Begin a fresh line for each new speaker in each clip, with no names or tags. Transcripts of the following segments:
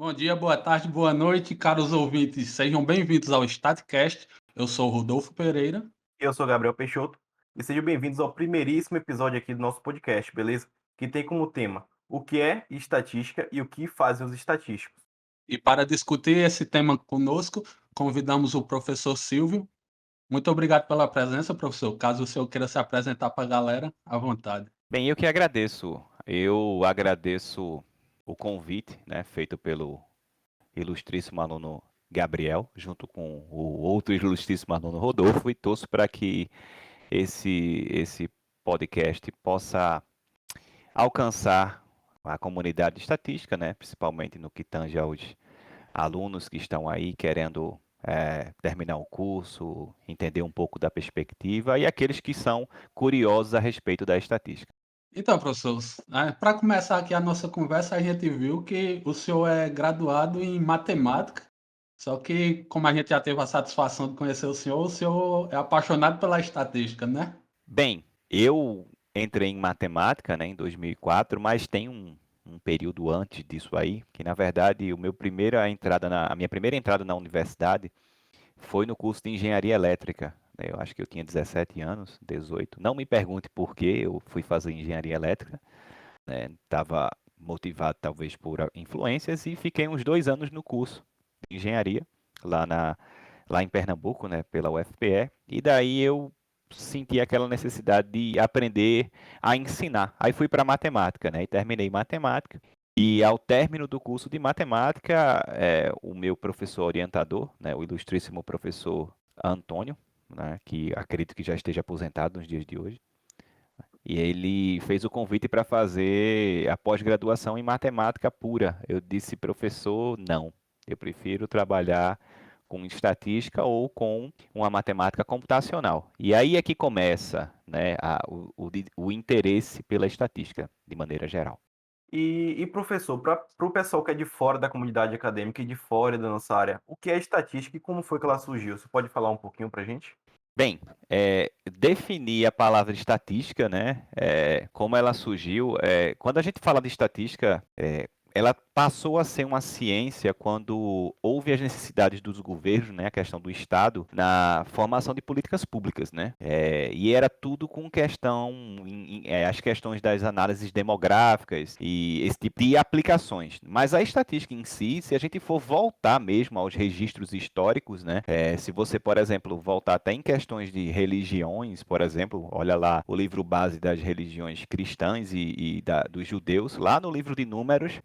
Bom dia, boa tarde, boa noite, caros ouvintes. Sejam bem-vindos ao Statcast. Eu sou o Rodolfo Pereira.
Eu sou Gabriel Peixoto e sejam bem-vindos ao primeiríssimo episódio aqui do nosso podcast, beleza? Que tem como tema o que é estatística e o que fazem os estatísticos.
E para discutir esse tema conosco, convidamos o professor Silvio. Muito obrigado pela presença, professor. Caso o senhor queira se apresentar para a galera, à vontade.
Bem, eu que agradeço. Eu agradeço o convite, né, feito pelo ilustríssimo aluno Gabriel, junto com o outro ilustríssimo aluno Rodolfo, e torço para que esse podcast possa alcançar a comunidade de estatística, né, principalmente no que tange aos alunos que estão aí querendo terminar o curso, entender um pouco da perspectiva, e aqueles que são curiosos a respeito da estatística.
Então, professor, para começar aqui a nossa conversa, a gente viu que o senhor é graduado em matemática, só que, como a gente já teve a satisfação de conhecer o senhor é apaixonado pela estatística, né?
Bem, eu entrei em matemática, né, em 2004, mas tem um período antes disso aí, que na verdade a minha primeira entrada na universidade foi no curso de engenharia elétrica, né. Eu acho que eu tinha 17 anos, 18. Não me pergunte por que eu fui fazer engenharia elétrica, né? Estava motivado talvez por influências e fiquei uns 2 anos no curso de engenharia lá em Pernambuco, né, pela UFPE, e daí eu senti aquela necessidade de aprender a ensinar. Aí fui para matemática, né, e terminei matemática. E ao término do curso de matemática, o meu professor orientador, né, o ilustríssimo professor Antônio, né, que acredito que já esteja aposentado nos dias de hoje, e ele fez o convite para fazer a pós-graduação em matemática pura. Eu disse, professor, não. Eu prefiro trabalhar com estatística ou com uma matemática computacional. E aí é que começa, né, o interesse pela estatística, de maneira geral.
E professor, para o pessoal que é de fora da comunidade acadêmica e de fora da nossa área, o que é estatística e como foi que ela surgiu? Você pode falar um pouquinho para a gente?
Bem, definir a palavra estatística, né, como ela surgiu, quando a gente fala de estatística, ela passou a ser uma ciência quando houve as necessidades dos governos, né, a questão do Estado, na formação de políticas públicas, né, e era tudo com as questões das análises demográficas e esse tipo de aplicações. Mas a estatística em si, se a gente for voltar mesmo aos registros históricos, né, se você, por exemplo, voltar até em questões de religiões, por exemplo, olha lá o livro base das religiões cristãs e dos judeus, lá no livro de Números,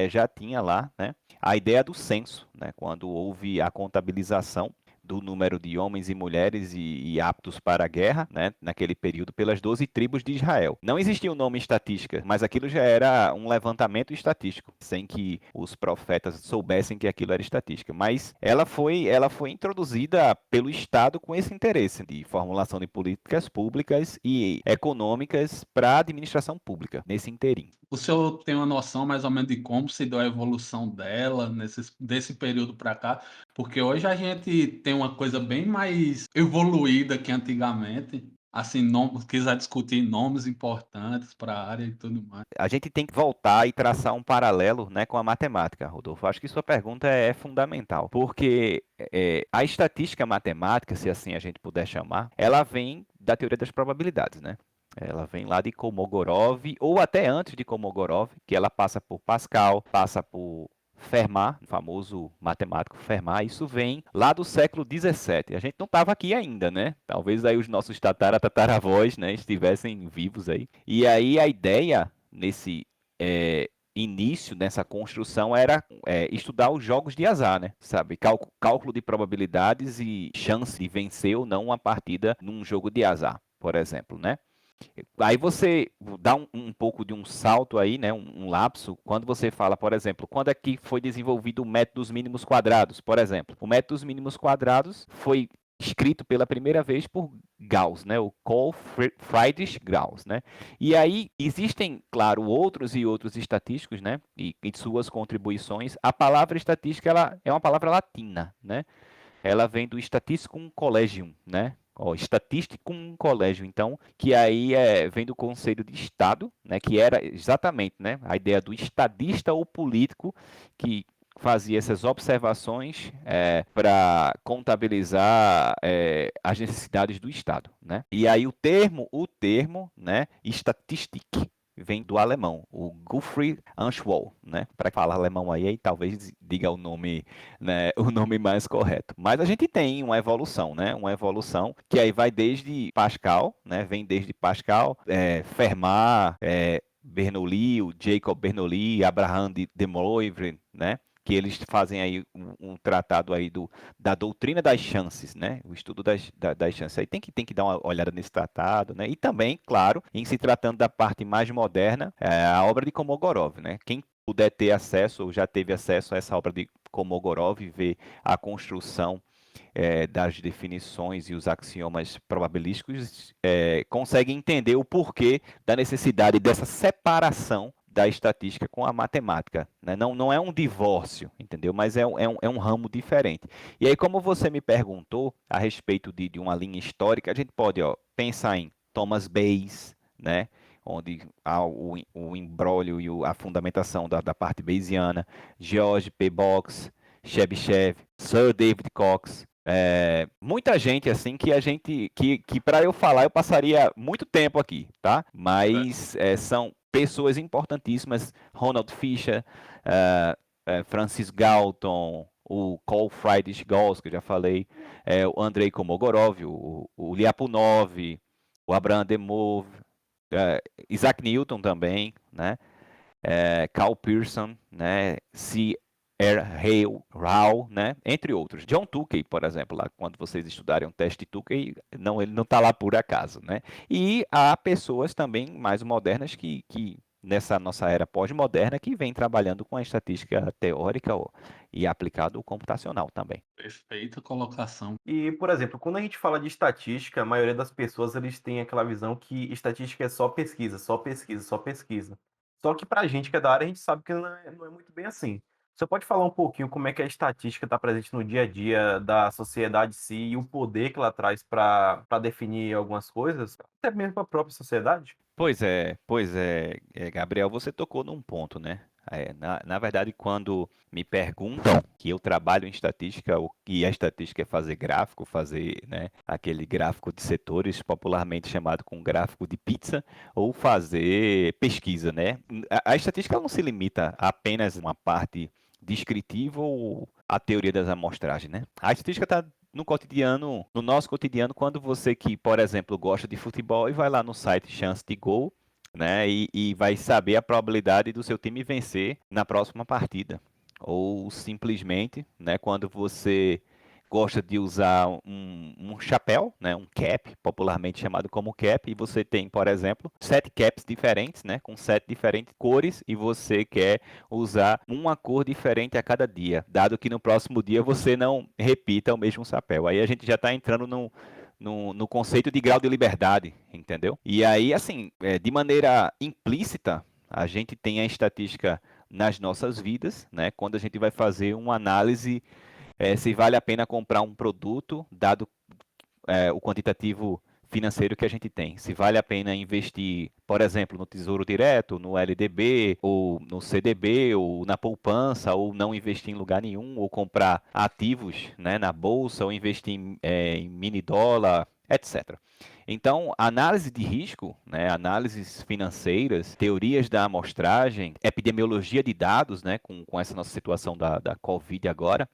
já tinha lá, né, a ideia do censo, né, quando houve a contabilização do número de homens e mulheres e aptos para a guerra, né, naquele período, pelas 12 tribos de Israel. Não existia o nome estatística, mas aquilo já era um levantamento estatístico, sem que os profetas soubessem que aquilo era estatística. Mas ela foi introduzida pelo Estado com esse interesse de formulação de políticas públicas e econômicas para a administração pública, nesse interim.
O senhor tem uma noção mais ou menos de como se deu a evolução dela desse período para cá? Porque hoje a gente tem uma coisa bem mais evoluída que antigamente. Assim, quiser discutir nomes importantes para a área e tudo mais.
A gente tem que voltar e traçar um paralelo, né, com a matemática, Rodolfo. Acho que sua pergunta é fundamental, porque a estatística matemática, se assim a gente puder chamar, ela vem da teoria das probabilidades, né? Ela vem lá de Kolmogorov, ou até antes de Kolmogorov, que ela passa por Pascal, passa por Fermat, o famoso matemático Fermat. Isso vem lá do século XVII. A gente não estava aqui ainda, né? Talvez aí os nossos tataravós, né, estivessem vivos aí. E aí a ideia nesse início dessa construção era estudar os jogos de azar, né? Sabe? Cálculo de probabilidades e chance de vencer ou não uma partida num jogo de azar, por exemplo, né? Aí você dá um pouco de um salto aí, né, um lapso, quando você fala, por exemplo, quando é que foi desenvolvido o método dos mínimos quadrados, por exemplo. O método dos mínimos quadrados foi escrito pela primeira vez por Gauss, né, o Carl Friedrich Gauss, né. E aí existem, claro, outros e outros estatísticos, né, e suas contribuições. A palavra estatística, ela é uma palavra latina, né. Ela vem do Statisticum Collegium, né? Statisticum Collegium, então, que aí vem do Conselho de Estado, né? Que era exatamente, né, a ideia do estadista ou político que fazia essas observações para contabilizar as necessidades do Estado, né? E aí o termo, né, Statistik, vem do alemão, o Gottfried Anschwall, né? Para falar alemão aí talvez diga o nome, né, o nome mais correto. Mas a gente tem uma evolução, né? Uma evolução que aí vai desde Pascal, né? Vem desde Pascal, Fermat, Bernoulli, o Jacob Bernoulli, Abraham de Moivre, né? Que eles fazem aí um tratado aí da doutrina das chances, né? O estudo das chances. Aí tem que dar uma olhada nesse tratado, né? E também, claro, em se tratando da parte mais moderna, a obra de Kolmogorov, né? Quem puder ter acesso ou já teve acesso a essa obra de Kolmogorov e ver a construção das definições e os axiomas probabilísticos, consegue entender o porquê da necessidade dessa separação da estatística com a matemática, né? Não é um divórcio, entendeu? Mas é um ramo diferente. E aí, como você me perguntou a respeito de uma linha histórica, a gente pode pensar em Thomas Bayes, né? Onde há o imbróglio e a fundamentação da parte bayesiana, George P. Box, Chebyshev, Sir David Cox, muita gente assim que para eu falar eu passaria muito tempo aqui, tá? Mas são pessoas importantíssimas, Ronald Fisher, Francis Galton, o Carl Friedrich Gauss, que eu já falei, o Andrei Kolmogorov, o Lyapunov, o Abraham Demov, Isaac Newton também, né? Carl Pearson, né? Rao, né? Entre outros. John Tukey, por exemplo, lá quando vocês estudarem o teste Tukey, ele não está lá por acaso, né? E há pessoas também mais modernas que nessa nossa era pós-moderna que vem trabalhando com a estatística teórica e aplicado o computacional também.
Perfeita colocação.
E, por exemplo, quando a gente fala de estatística, a maioria das pessoas eles têm aquela visão que estatística é só pesquisa, só pesquisa, só pesquisa. Só que para a gente que é da área, a gente sabe que não é muito bem assim. Você pode falar um pouquinho como é que a estatística está presente no dia a dia da sociedade em si e o poder que ela traz para definir algumas coisas, até mesmo para a própria sociedade?
Pois é, Gabriel, você tocou num ponto, né? Na verdade, quando me perguntam que eu trabalho em estatística, o que a estatística é fazer gráfico, fazer, né, aquele gráfico de setores, popularmente chamado com gráfico de pizza, ou fazer pesquisa, né? A estatística ela não se limita a apenas uma parte descritiva ou a teoria das amostragens, né? A estatística está no nosso cotidiano, quando você que, por exemplo, gosta de futebol e vai lá no site Chance de Gol, né, e vai saber a probabilidade do seu time vencer na próxima partida. Ou simplesmente, né, quando você gosta de usar um chapéu, né, um cap, popularmente chamado como cap, e você tem, por exemplo, 7 caps diferentes, né, com 7 diferentes cores, e você quer usar uma cor diferente a cada dia, dado que no próximo dia você não repita o mesmo chapéu. Aí a gente já está entrando no conceito de grau de liberdade, entendeu? E aí, assim, de maneira implícita, a gente tem a estatística nas nossas vidas, né, quando a gente vai fazer uma análise se vale a pena comprar um produto, dado o quantitativo financeiro que a gente tem. Se vale a pena investir, por exemplo, no Tesouro Direto, no LDB, ou no CDB, ou na poupança, ou não investir em lugar nenhum, ou comprar ativos, né, na bolsa, ou investir em mini dólar, etc. Então, análise de risco, né, análises financeiras, teorias da amostragem, epidemiologia de dados, né, com essa nossa situação da Covid agora,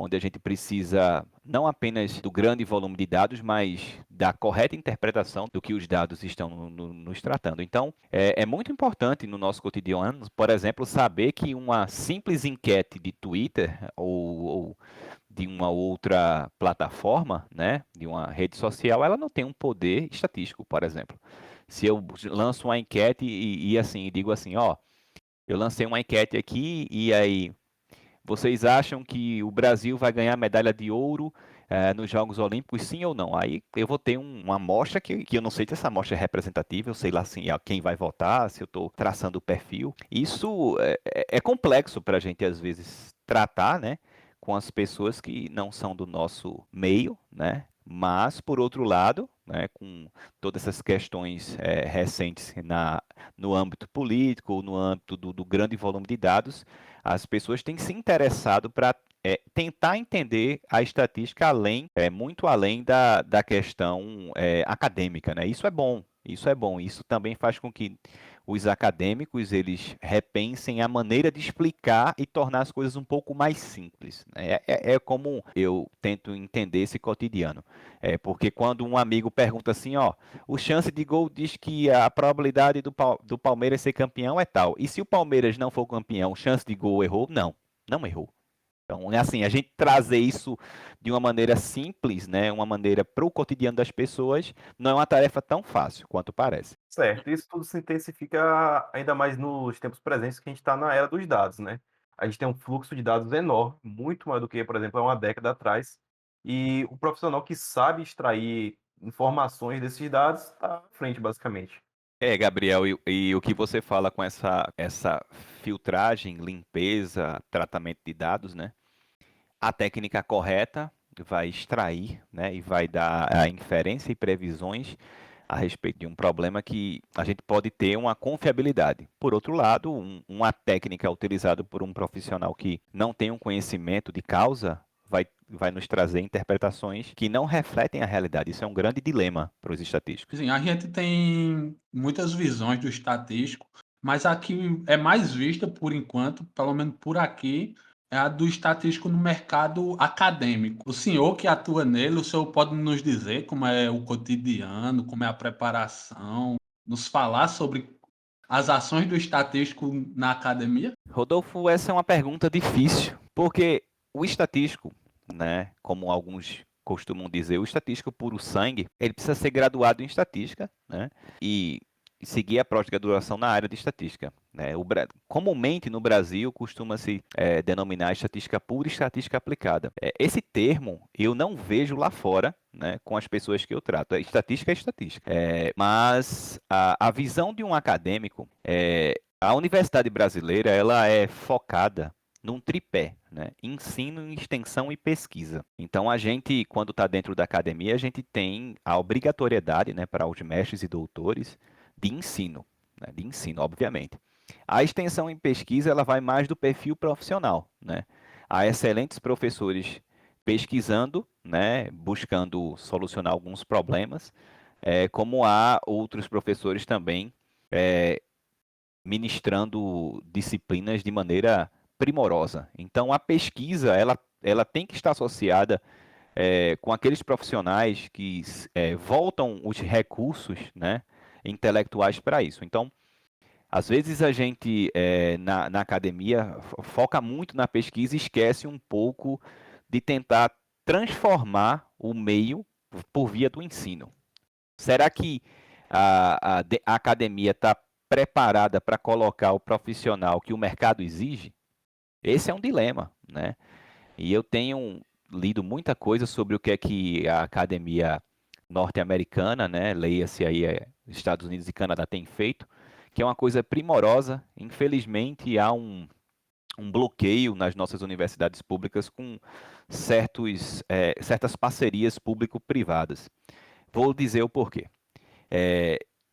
onde a gente precisa não apenas do grande volume de dados, mas da correta interpretação do que os dados estão nos tratando. Então, é muito importante no nosso cotidiano, por exemplo, saber que uma simples enquete de Twitter ou de uma outra plataforma, né, de uma rede social, ela não tem um poder estatístico, por exemplo. Se eu lanço uma enquete e assim, digo assim, eu lancei uma enquete aqui e aí vocês acham que o Brasil vai ganhar medalha de ouro nos Jogos Olímpicos, sim ou não? Aí eu vou ter uma amostra que eu não sei se essa amostra é representativa, eu sei lá assim, quem vai votar, se eu estou traçando o perfil. Isso é complexo para a gente, às vezes, tratar, né, com as pessoas que não são do nosso meio, né? Mas, por outro lado, né, com todas essas questões recentes no âmbito político, ou no âmbito do grande volume de dados, as pessoas têm se interessado para tentar entender a estatística muito além da questão acadêmica, né? Isso é bom, isso é bom. Isso também faz com que os acadêmicos eles repensem a maneira de explicar e tornar as coisas um pouco mais simples, né? É como eu tento entender esse cotidiano. Porque quando um amigo pergunta assim, ó, o chance de gol diz que a probabilidade do Palmeiras ser campeão é tal. E se o Palmeiras não for campeão, chance de gol errou? Não, não errou. Então, é assim, a gente trazer isso de uma maneira simples, né, uma maneira para o cotidiano das pessoas, não é uma tarefa tão fácil quanto parece.
Certo, isso tudo se intensifica ainda mais nos tempos presentes que a gente está na era dos dados, né? A gente tem um fluxo de dados enorme, muito maior do que, por exemplo, há uma década atrás, e o profissional que sabe extrair informações desses dados está à frente, basicamente.
Gabriel, e o que você fala com essa filtragem, limpeza, tratamento de dados, né? A técnica correta vai extrair, né, e vai dar a inferência e previsões a respeito de um problema que a gente pode ter uma confiabilidade. Por outro lado, uma técnica utilizada por um profissional que não tem um conhecimento de causa vai nos trazer interpretações que não refletem a realidade. Isso é um grande dilema para os estatísticos.
Sim, a gente tem muitas visões do estatístico, mas aqui é mais vista, por enquanto, pelo menos por aqui, é a do estatístico no mercado acadêmico. O senhor que atua nele, o senhor pode nos dizer como é o cotidiano, como é a preparação, nos falar sobre as ações do estatístico na academia?
Rodolfo, essa é uma pergunta difícil, porque o estatístico, né, como alguns costumam dizer, o estatístico puro sangue, ele precisa ser graduado em estatística, né, e seguir a pós-graduação na área de estatística, né. Comumente no Brasil costuma-se denominar estatística pura e estatística aplicada. Esse termo eu não vejo lá fora, né, com as pessoas que eu trato. Estatística é estatística. Mas a visão de um acadêmico a universidade brasileira ela é focada num tripé, né? Ensino, extensão e pesquisa. Então, a gente, quando está dentro da academia, a gente tem a obrigatoriedade, né, para os mestres e doutores de ensino, né? De ensino, obviamente. A extensão em pesquisa ela vai mais do perfil profissional, né? Há excelentes professores pesquisando, né, buscando solucionar alguns problemas, como há outros professores também ministrando disciplinas de maneira primorosa. Então, a pesquisa ela tem que estar associada com aqueles profissionais que voltam os recursos, né, intelectuais para isso. Então, às vezes a gente na academia foca muito na pesquisa e esquece um pouco de tentar transformar o meio por via do ensino. Será que a academia está preparada para colocar o profissional que o mercado exige? Esse é um dilema, né? E eu tenho lido muita coisa sobre o que é que a academia norte-americana, né, leia-se aí Estados Unidos e Canadá tem feito, que é uma coisa primorosa. Infelizmente, há um bloqueio nas nossas universidades públicas com certas parcerias público-privadas. Vou dizer o porquê.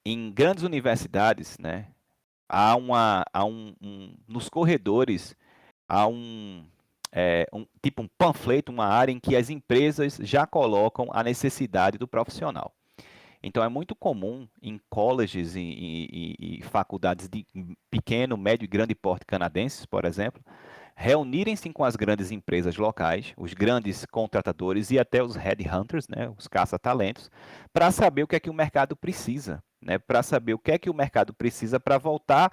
Em grandes universidades, né, nos corredores, há tipo um panfleto, uma área em que as empresas já colocam a necessidade do profissional. Então, é muito comum em colleges e faculdades de pequeno, médio e grande porte canadenses, por exemplo, reunirem-se com as grandes empresas locais, os grandes contratadores e até os headhunters, né, os caça-talentos, para saber o que é que o mercado precisa, né, para saber o que é que o mercado precisa para voltar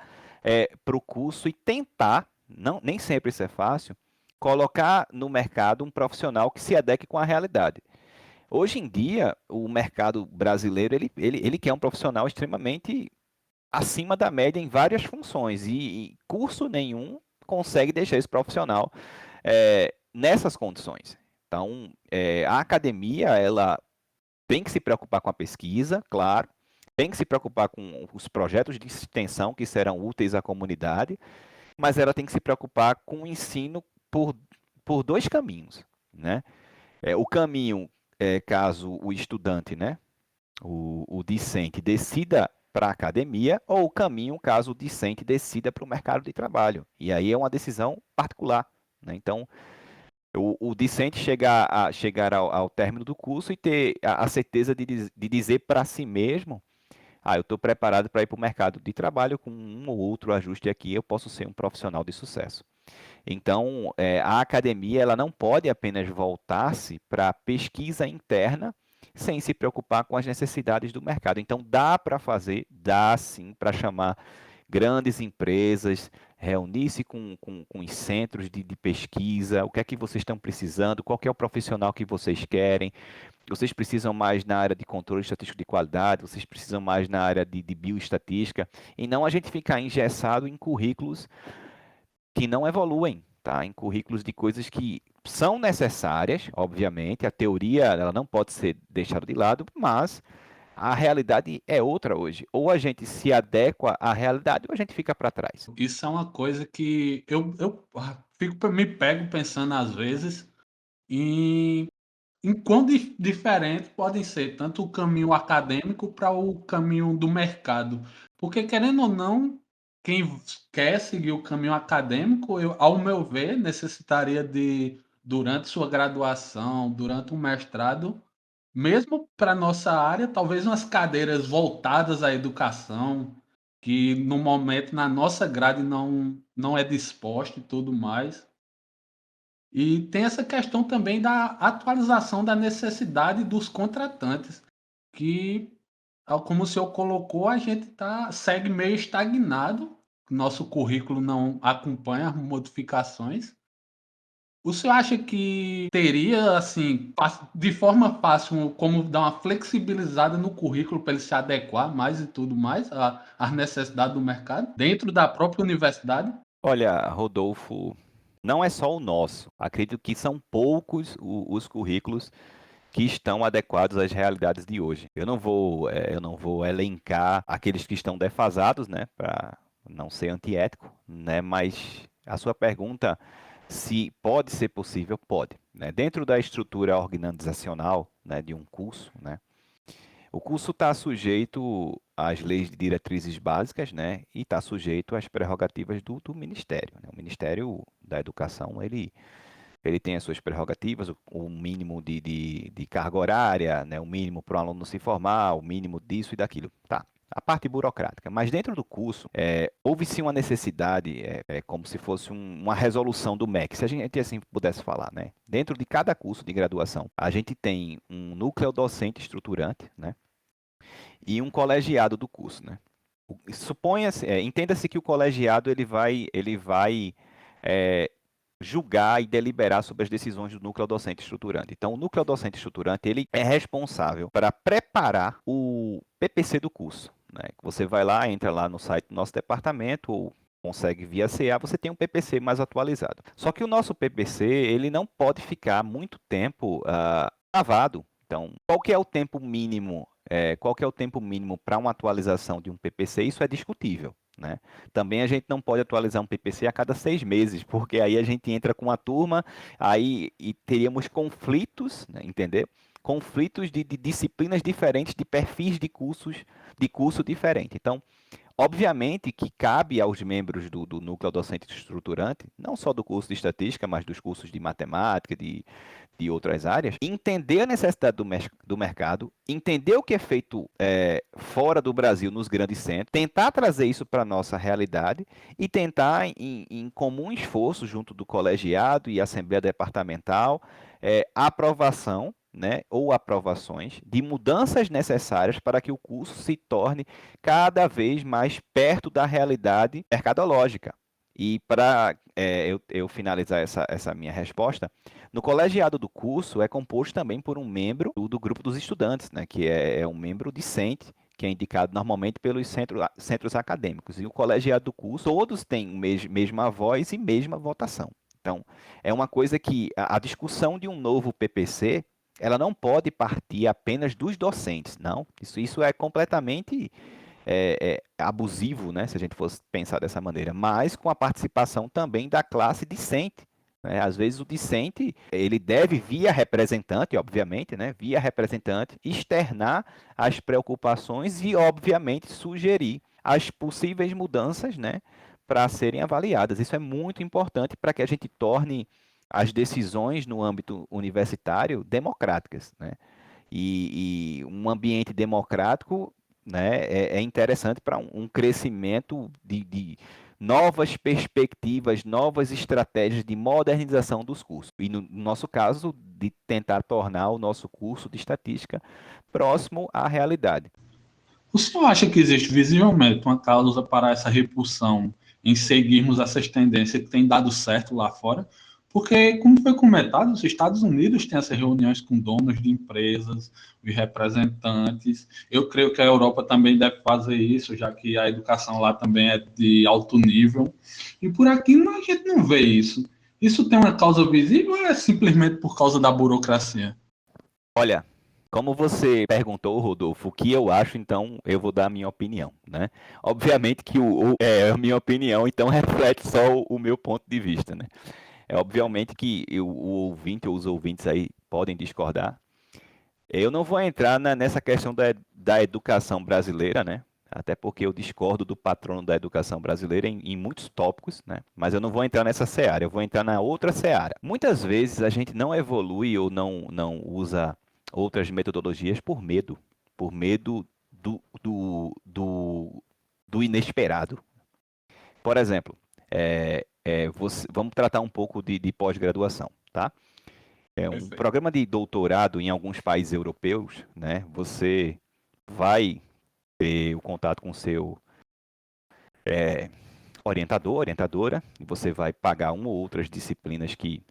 para o curso e tentar, nem sempre isso é fácil, colocar no mercado um profissional que se adeque com a realidade. Hoje em dia, o mercado brasileiro ele quer um profissional extremamente acima da média em várias funções e curso nenhum consegue deixar esse profissional nessas condições. Então, a academia ela tem que se preocupar com a pesquisa, claro, tem que se preocupar com os projetos de extensão que serão úteis à comunidade, mas ela tem que se preocupar com o ensino por dois caminhos, né? O caminho, caso o estudante, né, o discente decida para a academia ou o caminho, caso o discente decida para o mercado de trabalho. E aí é uma decisão particular, né? Então, o discente chegar ao término do curso e ter a certeza de dizer para si mesmo: eu estou preparado para ir para o mercado de trabalho, com um ou outro ajuste aqui, eu posso ser um profissional de sucesso. Então, a academia ela não pode apenas voltar-se para a pesquisa interna sem se preocupar com as necessidades do mercado. Então, dá sim para chamar grandes empresas, reunir-se com os centros de pesquisa, o que é que vocês estão precisando, qual que é o profissional que vocês querem. Vocês precisam mais na área de controle estatístico de qualidade, vocês precisam mais na área de bioestatística, e não a gente ficar engessado em currículos que não evoluem, tá? Em currículos de coisas que são necessárias, obviamente, a teoria ela não pode ser deixada de lado, mas a realidade é outra hoje. Ou a gente se adequa à realidade ou a gente fica para trás.
Isso é uma coisa que me pego pensando às vezes em quão diferente podem ser tanto o caminho acadêmico para o caminho do mercado. Porque, querendo ou não, quem quer seguir o caminho acadêmico, ao meu ver, necessitaria de, durante sua graduação, durante um mestrado, mesmo para nossa área, talvez umas cadeiras voltadas à educação, que no momento na nossa grade não é disposta e tudo mais. E tem essa questão também da atualização da necessidade dos contratantes, que, como o senhor colocou, a gente segue meio estagnado, nosso currículo não acompanha as modificações. O senhor acha que teria, assim, de forma fácil, como dar uma flexibilizada no currículo para ele se adequar mais e tudo mais às necessidades do mercado, dentro da própria universidade?
Olha, Rodolfo, não é só o nosso. Acredito que são poucos os currículos que estão adequados às realidades de hoje. Eu não vou elencar aqueles que estão defasados, né, para não ser antiético, né, mas a sua pergunta, se pode ser possível, pode, né? Dentro da estrutura organizacional, né, de um curso, né, o curso está sujeito às leis de diretrizes básicas, né, e está sujeito às prerrogativas do Ministério, né? O Ministério da Educação, ele tem as suas prerrogativas, o mínimo de carga horária, né, o mínimo para o aluno se formar, o mínimo disso e daquilo. Tá, a parte burocrática. Mas dentro do curso, houve sim uma necessidade, como se fosse uma resolução do MEC, se a gente assim pudesse falar, né? Dentro de cada curso de graduação, a gente tem um núcleo docente estruturante, né? E um colegiado do curso, né? Entenda-se que o colegiado ele vai julgar e deliberar sobre as decisões do núcleo docente estruturante. Então, o núcleo docente estruturante ele é responsável para preparar o PPC do curso, né? Você vai lá, entra lá no site do nosso departamento ou consegue via CA, você tem um PPC mais atualizado. Só que o nosso PPC ele não pode ficar muito tempo travado. Então, qual que é o tempo mínimo? Qual que é o tempo mínimo para uma atualização de um PPC? Isso é discutível, né? Também a gente não pode atualizar um PPC a cada 6 meses, porque aí a gente entra com a turma, e teríamos conflitos, né, entendeu? Conflitos de disciplinas diferentes, de perfis de curso diferente. Então, obviamente que cabe aos membros do núcleo docente estruturante, não só do curso de estatística, mas dos cursos de matemática, de outras áreas, entender a necessidade do mercado, entender o que é feito fora do Brasil, nos grandes centros, tentar trazer isso para a nossa realidade e tentar, em comum esforço, junto do colegiado e assembleia departamental, a aprovação, né, ou aprovações de mudanças necessárias para que o curso se torne cada vez mais perto da realidade mercadológica. E para eu finalizar essa minha resposta, no colegiado do curso é composto também por um membro do grupo dos estudantes, né, que é um membro discente, que é indicado normalmente pelos centros acadêmicos. E o colegiado do curso, todos têm mesma voz e mesma votação. Então, é uma coisa que a discussão de um novo PPC, ela não pode partir apenas dos docentes, não. Isso é completamente abusivo, né, se a gente fosse pensar dessa maneira, mas com a participação também da classe discente, né? Às vezes o discente, ele deve, via representante, obviamente, né? Via representante, externar as preocupações e, obviamente, sugerir as possíveis mudanças, né? Para serem avaliadas. Isso é muito importante para que a gente torne as decisões no âmbito universitário democráticas, né? E um ambiente democrático, né, é interessante para um crescimento de novas perspectivas, novas estratégias de modernização dos cursos. E no nosso caso, de tentar tornar o nosso curso de estatística próximo à realidade.
O senhor acha que existe visivelmente uma causa para essa repulsão em seguirmos essas tendências que têm dado certo lá fora? Porque, como foi comentado, os Estados Unidos têm essas reuniões com donos de empresas, os representantes. Eu creio que a Europa também deve fazer isso, já que a educação lá também é de alto nível. E por aqui a gente não vê isso. Isso tem uma causa visível ou é simplesmente por causa da burocracia?
Olha, como você perguntou, Rodolfo, o que eu acho, então eu vou dar a minha opinião, né? Obviamente que a minha opinião, então, reflete só o meu ponto de vista, né? É obviamente que o ouvinte ou os ouvintes aí podem discordar. Eu não vou entrar nessa questão da educação brasileira, né? Até porque eu discordo do patrono da educação brasileira em muitos tópicos, né? Mas eu não vou entrar nessa seara, eu vou entrar na outra seara. Muitas vezes a gente não evolui ou não usa outras metodologias por medo do, do, do, do inesperado. Por exemplo, vamos tratar um pouco de pós-graduação, tá? Um
Perfeito.
programa de doutorado em alguns países europeus, né? Você vai ter o contato com o seu orientador, orientadora, e você vai pagar uma ou outras disciplinas que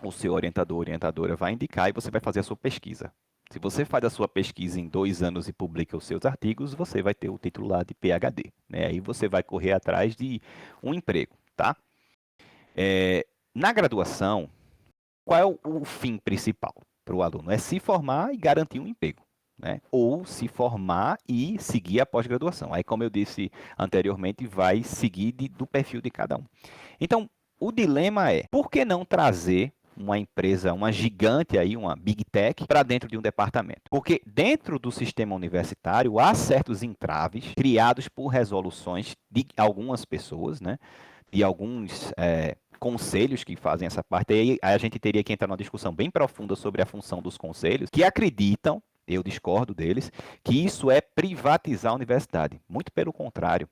o seu orientador, orientadora vai indicar e você vai fazer a sua pesquisa. Se você faz a sua pesquisa em 2 anos e publica os seus artigos, você vai ter o título lá de PhD, né? Aí você vai correr atrás de um emprego, tá? Na graduação, qual é o fim principal para o aluno? É se formar e garantir um emprego, né? Ou se formar e seguir a pós-graduação. Aí, como eu disse anteriormente, vai seguir do perfil de cada um. Então, o dilema é, por que não trazer uma empresa, uma gigante aí, uma big tech, para dentro de um departamento? Porque dentro do sistema universitário há certos entraves criados por resoluções de algumas pessoas, né? De alguns conselhos que fazem essa parte. Aí a gente teria que entrar numa discussão bem profunda sobre a função dos conselhos, que acreditam, eu discordo deles, que isso é privatizar a universidade. Muito pelo contrário.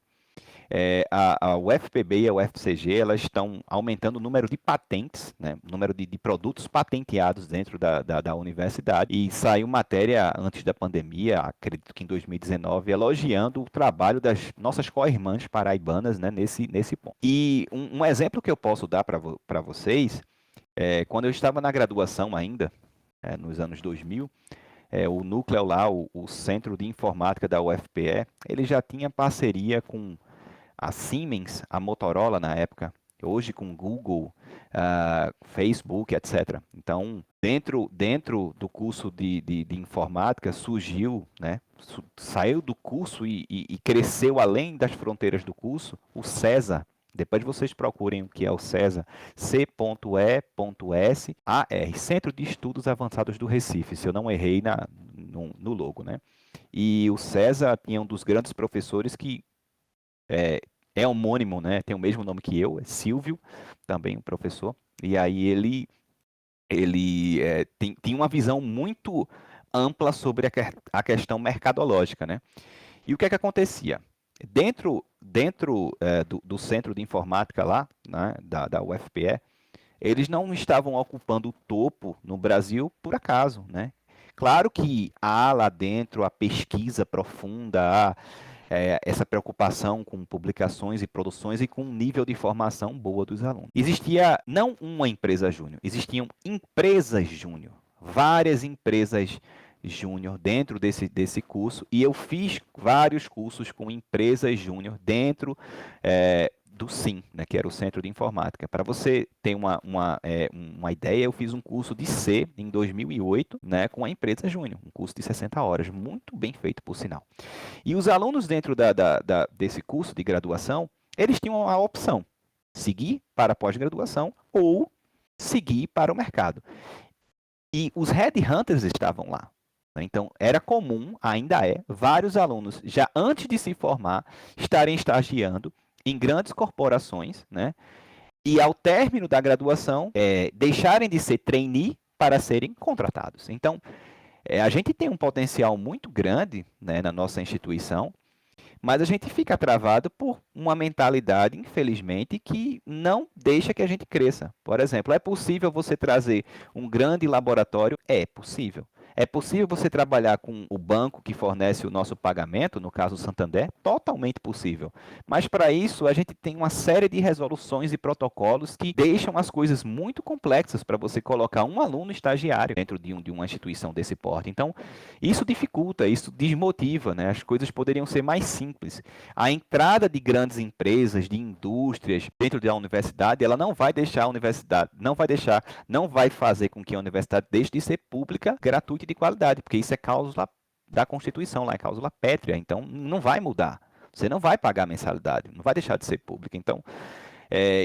A UFPB e a UFCG, elas estão aumentando o número de patentes, né, o número de produtos patenteados dentro da universidade. E saiu matéria antes da pandemia, acredito que em 2019, elogiando o trabalho das nossas co-irmãs paraibanas, né, nesse ponto. E um exemplo que eu posso dar para vocês, quando eu estava na graduação ainda, nos anos 2000, o núcleo lá, o Centro de Informática da UFPE, ele já tinha parceria com a Siemens, a Motorola na época, hoje com Google, Facebook, etc. Então, dentro do curso de informática surgiu, né, saiu do curso e cresceu além das fronteiras do curso, o CESA. Depois vocês procurem o que é o CESA, C.E.S.A.R, Centro de Estudos Avançados do Recife, se eu não errei no logo, né? E o CESA tinha um dos grandes professores que é homônimo, né? Tem o mesmo nome que eu, é Silvio, também um professor. E aí ele tinha uma visão muito ampla sobre a questão mercadológica, né? E o que é que acontecia? Dentro do centro de informática lá, né, da UFPE, eles não estavam ocupando o topo no Brasil por acaso, né? Claro que há lá dentro a pesquisa profunda, há essa preocupação com publicações e produções e com um nível de formação boa dos alunos. Existia não uma empresa júnior, existiam empresas júnior, várias empresas júnior dentro desse curso, e eu fiz vários cursos com empresas júnior dentro do SIM, né, que era o Centro de Informática. Para você ter uma ideia, eu fiz um curso de C em 2008, né, com a empresa júnior, um curso de 60 horas, muito bem feito, por sinal. E os alunos dentro desse curso de graduação, eles tinham a opção, seguir para a pós-graduação ou seguir para o mercado. E os headhunters estavam lá. Então, era comum, ainda é, vários alunos, já antes de se formar, estarem estagiando em grandes corporações, né? E ao término da graduação, deixarem de ser trainee para serem contratados. Então, a gente tem um potencial muito grande, né, na nossa instituição, mas a gente fica travado por uma mentalidade, infelizmente, que não deixa que a gente cresça. Por exemplo, é possível você trazer um grande laboratório? É possível. É possível você trabalhar com o banco que fornece o nosso pagamento, no caso o Santander? Totalmente possível. Mas para isso a gente tem uma série de resoluções e protocolos que deixam as coisas muito complexas para você colocar um aluno estagiário dentro de uma instituição desse porte. Então, isso dificulta, isso desmotiva, né? As coisas poderiam ser mais simples. A entrada de grandes empresas, de indústrias dentro da universidade, ela não vai deixar a universidade, não vai fazer com que a universidade deixe de ser pública, gratuita e de qualidade, porque isso é cláusula da Constituição, lá é cláusula pétrea, então não vai mudar. Você não vai pagar mensalidade, não vai deixar de ser pública. Então,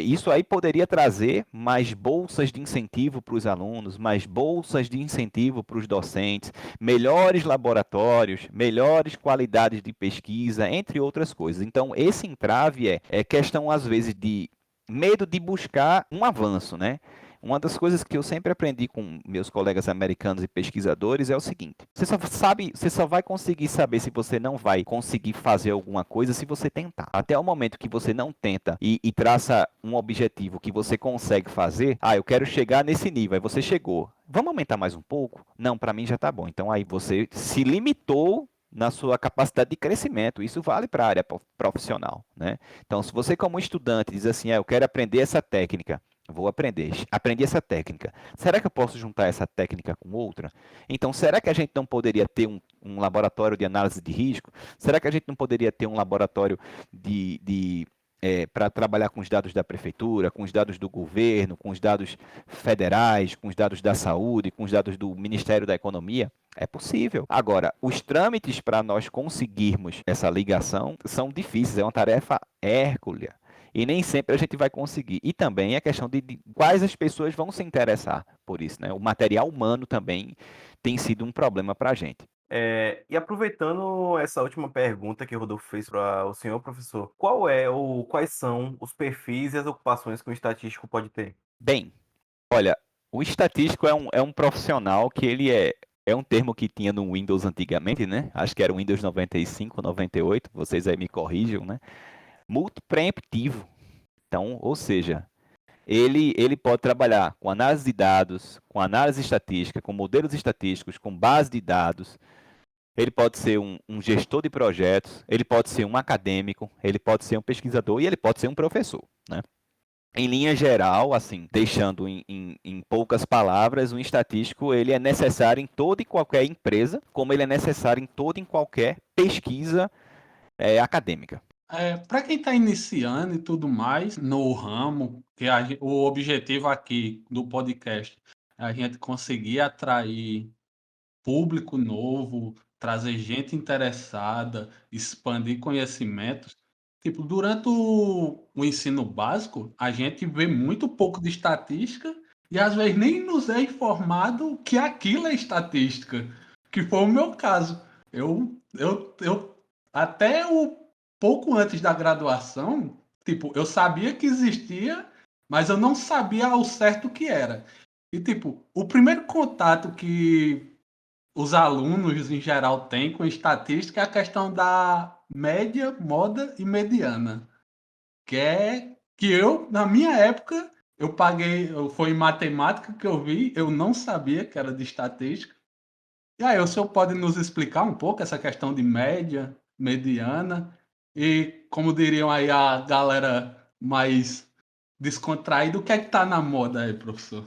isso aí poderia trazer mais bolsas de incentivo para os alunos, mais bolsas de incentivo para os docentes, melhores laboratórios, melhores qualidades de pesquisa, entre outras coisas. Então, esse entrave é questão, às vezes, de medo de buscar um avanço, né? Uma das coisas que eu sempre aprendi com meus colegas americanos e pesquisadores é o seguinte: você só vai conseguir saber se você não vai conseguir fazer alguma coisa se você tentar. Até o momento que você não tenta e traça um objetivo que você consegue fazer, eu quero chegar nesse nível, aí você chegou. Vamos aumentar mais um pouco? Não, para mim já está bom. Então aí você se limitou na sua capacidade de crescimento. Isso vale para a área profissional, né? Então, se você como estudante diz assim, eu quero aprender essa técnica, vou aprendi essa técnica. Será que eu posso juntar essa técnica com outra? Então, será que a gente não poderia ter um laboratório de análise de risco? Será que a gente não poderia ter um laboratório para trabalhar com os dados da prefeitura, com os dados do governo, com os dados federais, com os dados da saúde, com os dados do Ministério da Economia? É possível. Agora, os trâmites para nós conseguirmos essa ligação são difíceis, é uma tarefa hércula. E nem sempre a gente vai conseguir. E também a questão de quais as pessoas vão se interessar por isso, né? O material humano também tem sido um problema para a gente.
E aproveitando essa última pergunta que o Rodolfo fez para o senhor professor, quais são os perfis e as ocupações que um estatístico pode ter?
Bem, olha, o estatístico é um profissional que ele é um termo que tinha no Windows antigamente, né? Acho que era o Windows 95, 98, vocês aí me corrijam, né? Multipreemptivo. Então, ou seja, ele pode trabalhar com análise de dados, com análise estatística, com modelos estatísticos, com base de dados. Ele pode ser um gestor de projetos, ele pode ser um acadêmico, ele pode ser um pesquisador e ele pode ser um professor, né? Em linha geral, assim, deixando em poucas palavras, um estatístico ele é necessário em toda e qualquer empresa, como ele é necessário em toda e qualquer pesquisa acadêmica.
Para quem está iniciando e tudo mais no ramo, o objetivo aqui do podcast é a gente conseguir atrair público novo, trazer gente interessada, expandir conhecimentos. Tipo, durante o ensino básico, a gente vê muito pouco de estatística e às vezes nem nos é informado que aquilo é estatística, que foi o meu caso. Eu até o pouco antes da graduação, tipo, eu sabia que existia, mas eu não sabia ao certo o que era. E tipo, o primeiro contato que os alunos em geral têm com estatística é a questão da média, moda e mediana, que eu, na minha época, foi em matemática que eu vi, eu não sabia que era de estatística. E aí, o senhor pode nos explicar um pouco essa questão de média, mediana e, como diriam aí a galera mais descontraída, o que é que está na moda aí, professor?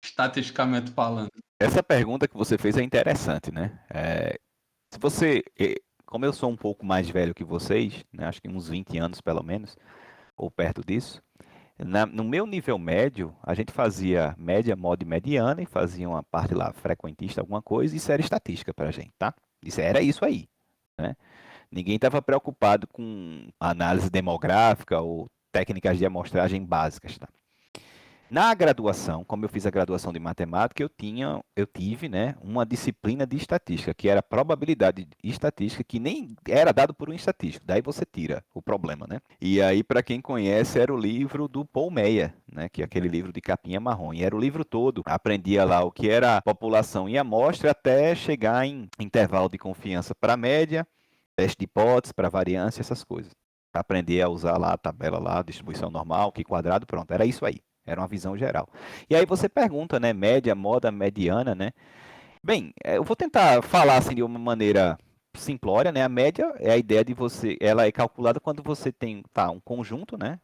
Estatisticamente falando.
Essa pergunta que você fez é interessante, né? Se você, como eu sou um pouco mais velho que vocês, né, acho que uns 20 anos pelo menos, ou perto disso, no meu nível médio, a gente fazia média, moda e mediana e fazia uma parte lá frequentista, alguma coisa, e isso era estatística para a gente, tá? Era isso aí, né? Ninguém estava preocupado com análise demográfica ou técnicas de amostragem básicas, tá? Na graduação, como eu fiz a graduação de matemática, eu tive, né, uma disciplina de estatística, que era probabilidade estatística, que nem era dado por um estatístico. Daí você tira o problema, né? E aí, para quem conhece, era o livro do Paul Meyer, né, que é aquele livro de capinha marrom. E era o livro todo. Aprendia lá o que era população e amostra até chegar em intervalo de confiança para média, teste de hipótese, para variância, essas coisas. Aprender a usar lá a tabela lá, distribuição normal, que quadrado, pronto, era isso aí. Era uma visão geral. E aí você pergunta, né, média, moda, mediana, né? Bem, eu vou tentar falar assim de uma maneira simplória, né? A média é a ideia de você, ela é calculada quando você tem, um conjunto, né?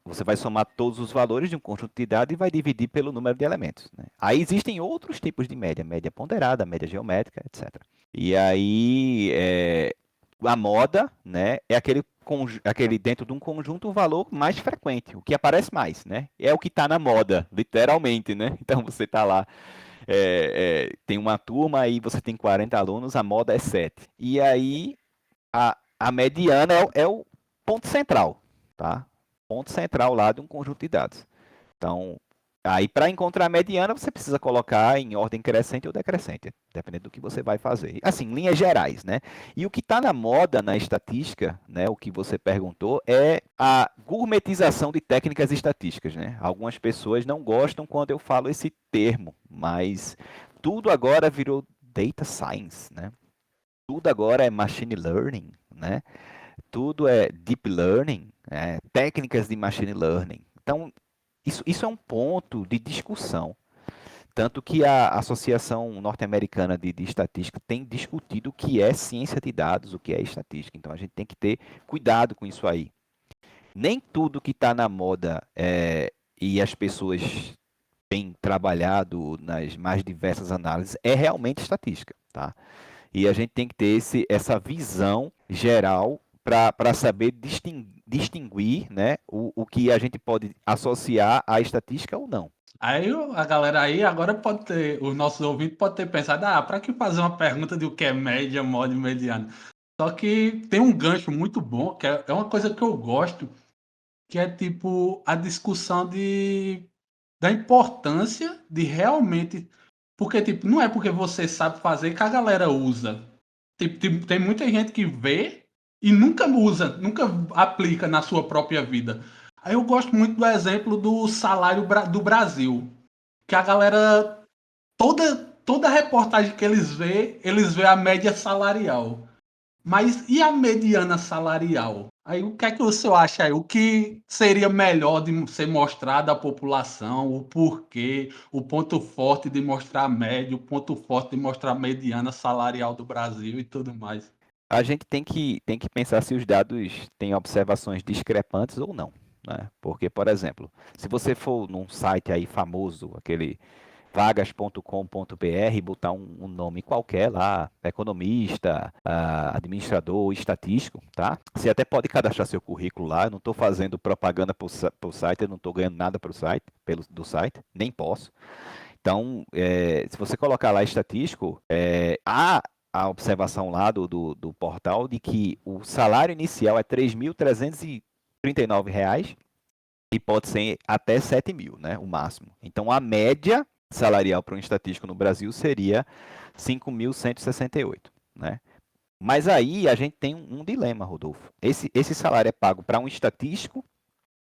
Você vai somar todos os valores de um conjunto de dados e vai dividir pelo número de elementos, né? Aí existem outros tipos de média, média ponderada, média geométrica, etc. E aí, a moda, né, é aquele dentro de um conjunto o valor mais frequente, o que aparece mais, né? É o que está na moda, literalmente, né? Então você está lá, tem uma turma aí, você tem 40 alunos, a moda é 7. E aí a mediana é o ponto central, tá? Ponto central lá de um conjunto de dados. Então, aí para encontrar a mediana, você precisa colocar em ordem crescente ou decrescente, dependendo do que você vai fazer. Assim, linhas gerais, né? E o que está na moda na estatística, né, o que você perguntou, é a gourmetização de técnicas estatísticas, né? Algumas pessoas não gostam quando eu falo esse termo, mas tudo agora virou data science, né? Tudo agora é machine learning, né? Tudo é deep learning, técnicas de machine learning. Então, isso é um ponto de discussão. Tanto que a Associação Norte-Americana de Estatística tem discutido o que é ciência de dados, o que é estatística. Então, a gente tem que ter cuidado com isso aí. Nem tudo que está na moda e as pessoas têm trabalhado nas mais diversas análises é realmente estatística, tá? E a gente tem que ter essa visão geral para saber distinguir, né, o que a gente pode associar à estatística ou não.
Aí a galera aí agora pode ter, os nossos ouvintes podem ter pensado, para que fazer uma pergunta de o que é média, moda e mediana? Só que tem um gancho muito bom, que é uma coisa que eu gosto, que é tipo a discussão da importância de realmente. Porque, tipo, não é porque você sabe fazer que a galera usa. Tipo, tem muita gente que vê e nunca usa, nunca aplica na sua própria vida. Aí eu gosto muito do exemplo do salário do Brasil. Que a galera, toda reportagem que eles vê a média salarial. Mas e a mediana salarial? Aí o que é que você acha aí? O que seria melhor de ser mostrado à população? O porquê? O ponto forte de mostrar a média, o ponto forte de mostrar a mediana salarial do Brasil e tudo mais.
A gente tem que pensar se os dados têm observações discrepantes ou não, né? Porque, por exemplo, se você for num site aí famoso, aquele vagas.com.br e botar um nome qualquer lá, economista, administrador, estatístico, tá? Você até pode cadastrar seu currículo lá. Eu não estou fazendo propaganda para o site, eu não estou ganhando nada do site, nem posso. Então, se você colocar lá estatístico, há a observação lá do portal de que o salário inicial é R$ 3.339 e pode ser até 7.000, né, o máximo. Então, a média salarial para um estatístico no Brasil seria 5.168, né? Mas aí a gente tem um dilema, Rodolfo. Esse salário é pago para um estatístico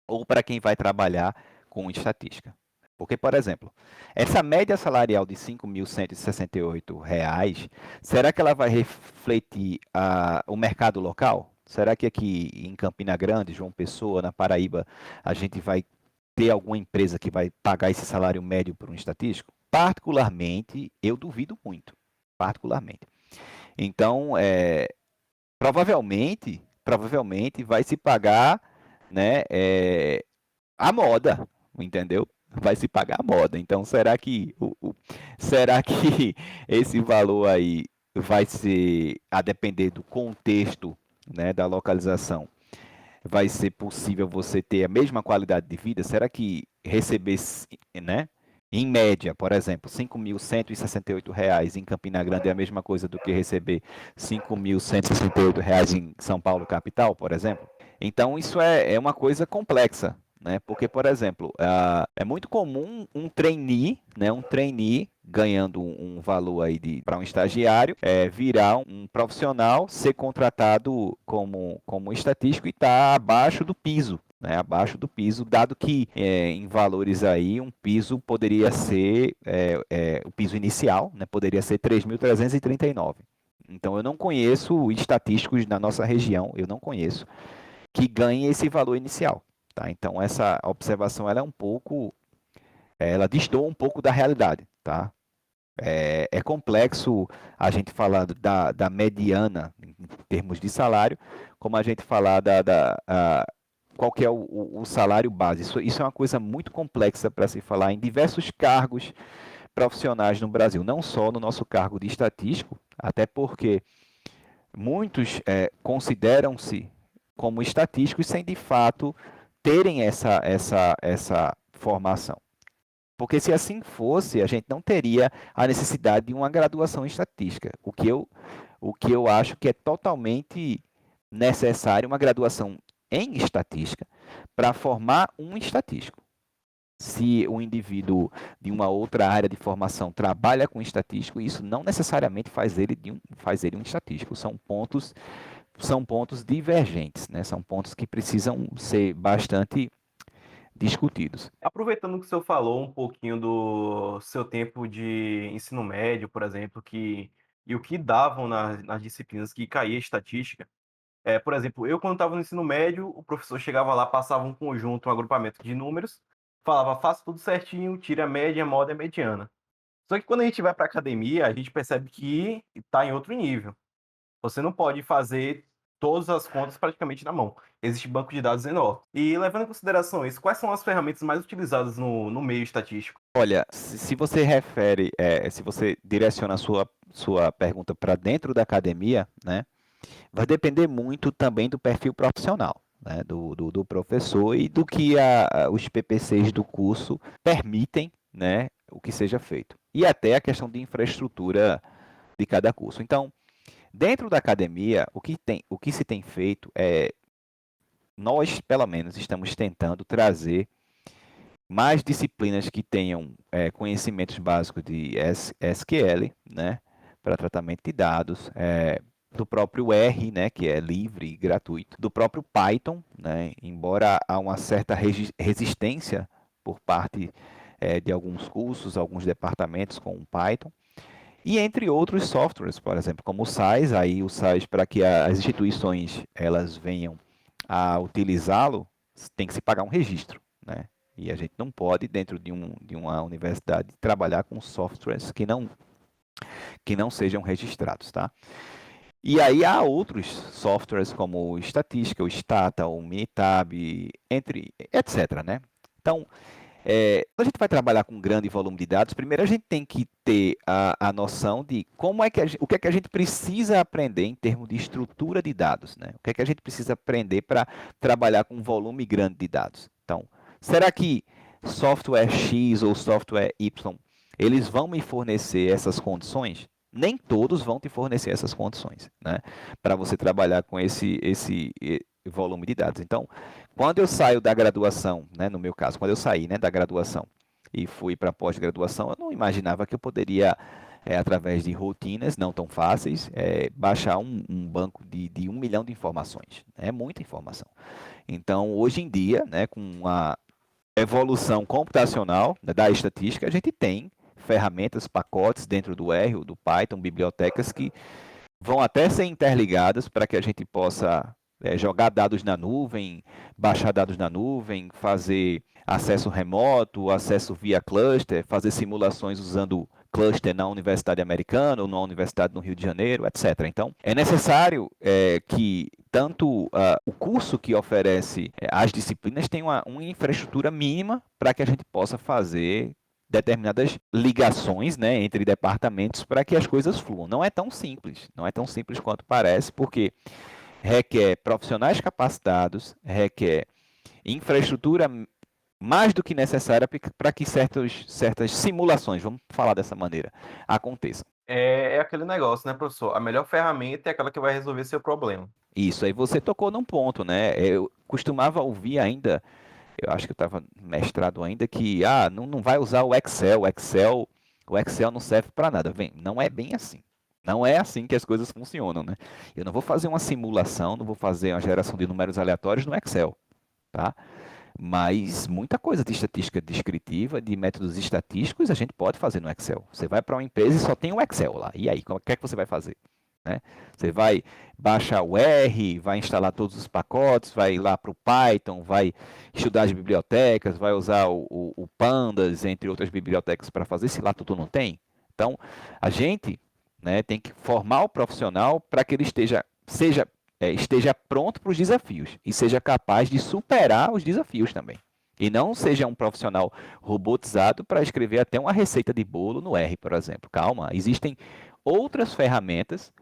ou para quem vai trabalhar com estatística? Porque, por exemplo, essa média salarial de R$ 5.168, será que ela vai refletir o mercado local? Será que aqui em Campina Grande, João Pessoa, na Paraíba, a gente vai ter alguma empresa que vai pagar esse salário médio para um estatístico? Particularmente, eu duvido muito. Particularmente. Então, provavelmente vai se pagar, né, a moda, entendeu? Vai se pagar a moda. Então, será que esse valor aí vai ser, a depender do contexto, né, da localização, vai ser possível você ter a mesma qualidade de vida? Será que receber, né, em média, por exemplo, R$ 5.168 em Campina Grande é a mesma coisa do que receber R$ 5.168 em São Paulo, capital, por exemplo? Então, isso é uma coisa complexa, né? Porque, por exemplo, é muito comum um trainee, né? Um trainee ganhando um valor aí para um estagiário, virar um profissional, ser contratado como estatístico e estar abaixo do piso, né? Abaixo do piso, dado que em valores aí um piso poderia ser o piso inicial, né? Poderia ser 3.339. Então eu não conheço estatísticos na nossa região, eu não conheço que ganhem esse valor inicial, tá? Então essa observação ela destoa um pouco da realidade, tá? É complexo a gente falar da mediana em termos de salário, como a gente falar qual que é o salário base. Isso é uma coisa muito complexa para se falar em diversos cargos profissionais no Brasil, não só no nosso cargo de estatístico, até porque muitos consideram-se como estatísticos sem de fato terem essa formação. Porque se assim fosse, a gente não teria a necessidade de uma graduação em estatística. O que eu acho que é totalmente necessário uma graduação em estatística para formar um estatístico. Se o indivíduo de uma outra área de formação trabalha com estatístico, isso não necessariamente faz ele um estatístico. São pontos divergentes, né? São pontos que precisam ser bastante discutidos.
Aproveitando que o senhor falou um pouquinho do seu tempo de ensino médio, por exemplo, e o que davam nas disciplinas que caía estatística. Por exemplo, eu quando estava no ensino médio, o professor chegava lá, passava um conjunto, um agrupamento de números, falava, faça tudo certinho, tire a média, a moda e a mediana. Só que quando a gente vai para a academia, a gente percebe que está em outro nível. Você não pode fazer todas as contas praticamente na mão. Existe banco de dados enorme. E levando em consideração isso, quais são as ferramentas mais utilizadas no meio estatístico?
Olha, se você se você direciona a sua pergunta para dentro da academia, né, vai depender muito também do perfil profissional, né, do professor e do que os PPCs do curso permitem, né, o que seja feito. E até a questão de infraestrutura de cada curso. Então, dentro da academia, o que se tem feito nós, pelo menos, estamos tentando trazer mais disciplinas que tenham conhecimentos básicos de SQL, né, para tratamento de dados, do próprio R, né, que é livre e gratuito, do próprio Python, né, embora há uma certa resistência por parte de alguns cursos, alguns departamentos com o Python, e entre outros softwares, por exemplo, como o SAS, aí o SAS, para que as instituições elas venham a utilizá-lo, tem que se pagar um registro, né? E a gente não pode, dentro de uma universidade, trabalhar com softwares que não sejam registrados, tá? E aí há outros softwares como o Estatística, o Stata, o Minitab, etc, né? Então, quando a gente vai trabalhar com um grande volume de dados, primeiro a gente tem que ter a noção de o que é que a gente precisa aprender em termos de estrutura de dados, né? O que é que a gente precisa aprender para trabalhar com um volume grande de dados. Então, será que software X ou software Y, eles vão me fornecer essas condições? Nem todos vão te fornecer essas condições, né? Para você trabalhar com esse volume de dados. Então, quando eu saio da graduação, né, no meu caso, quando eu saí, né, da graduação e fui para a pós-graduação, eu não imaginava que eu poderia, através de rotinas não tão fáceis, baixar um banco de 1 milhão de informações. É muita informação. Então, hoje em dia, né, com a evolução computacional, né, da estatística, a gente tem ferramentas, pacotes dentro do R, do Python, bibliotecas que vão até ser interligadas para que a gente possa jogar dados na nuvem, baixar dados na nuvem, fazer acesso remoto, acesso via cluster, fazer simulações usando cluster na Universidade Americana ou na Universidade no Rio de Janeiro, etc. Então, é necessário que tanto o curso que oferece as disciplinas tenha uma infraestrutura mínima para que a gente possa fazer determinadas ligações, né, entre departamentos para que as coisas fluam. Não é tão simples quanto parece, porque requer profissionais capacitados, requer infraestrutura mais do que necessária para que certas simulações, vamos falar dessa maneira, aconteçam.
É aquele negócio, né, professor? A melhor ferramenta é aquela que vai resolver seu problema.
Isso, aí você tocou num ponto, né? Eu costumava ouvir ainda eu acho que eu estava mestrado ainda, que não vai usar o Excel não serve para nada. Vem, não é bem assim. Não é assim que as coisas funcionam, né? Eu não vou fazer uma simulação, não vou fazer uma geração de números aleatórios no Excel, tá? Mas muita coisa de estatística descritiva, de métodos estatísticos, a gente pode fazer no Excel. Você vai para uma empresa e só tem o Excel lá. E aí, o que é que você vai fazer? Né? Você vai baixar o R, vai instalar todos os pacotes, vai lá para o Python, vai estudar as bibliotecas, vai usar o Pandas, entre outras bibliotecas, para fazer, se lá tudo não tem. Então, a gente, né, tem que formar o profissional para que ele esteja pronto para os desafios e seja capaz de superar os desafios também. E não seja um profissional robotizado para escrever até uma receita de bolo no R, por exemplo. Calma, existem outras ferramentas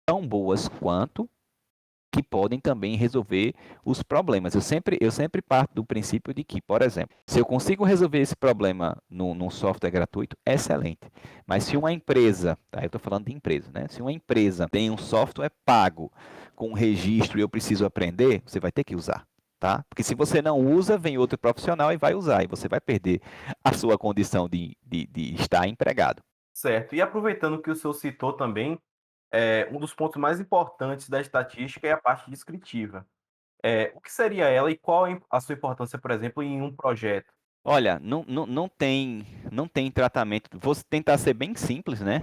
tão boas quanto que podem também resolver os problemas. Eu sempre parto do princípio de que, por exemplo, se eu consigo resolver esse problema num software gratuito, excelente. Mas se uma empresa, tá, eu estou falando de empresa, né? Se uma empresa tem um software pago com registro e eu preciso aprender, você vai ter que usar. Tá? Porque se você não usa, vem outro profissional e vai usar, e você vai perder a sua condição de estar empregado.
Certo. E aproveitando que o senhor citou também, um dos pontos mais importantes da estatística é a parte descritiva. O que seria ela e qual a sua importância, por exemplo, em um projeto?
Olha, não tem tratamento. Vou tentar ser bem simples, né?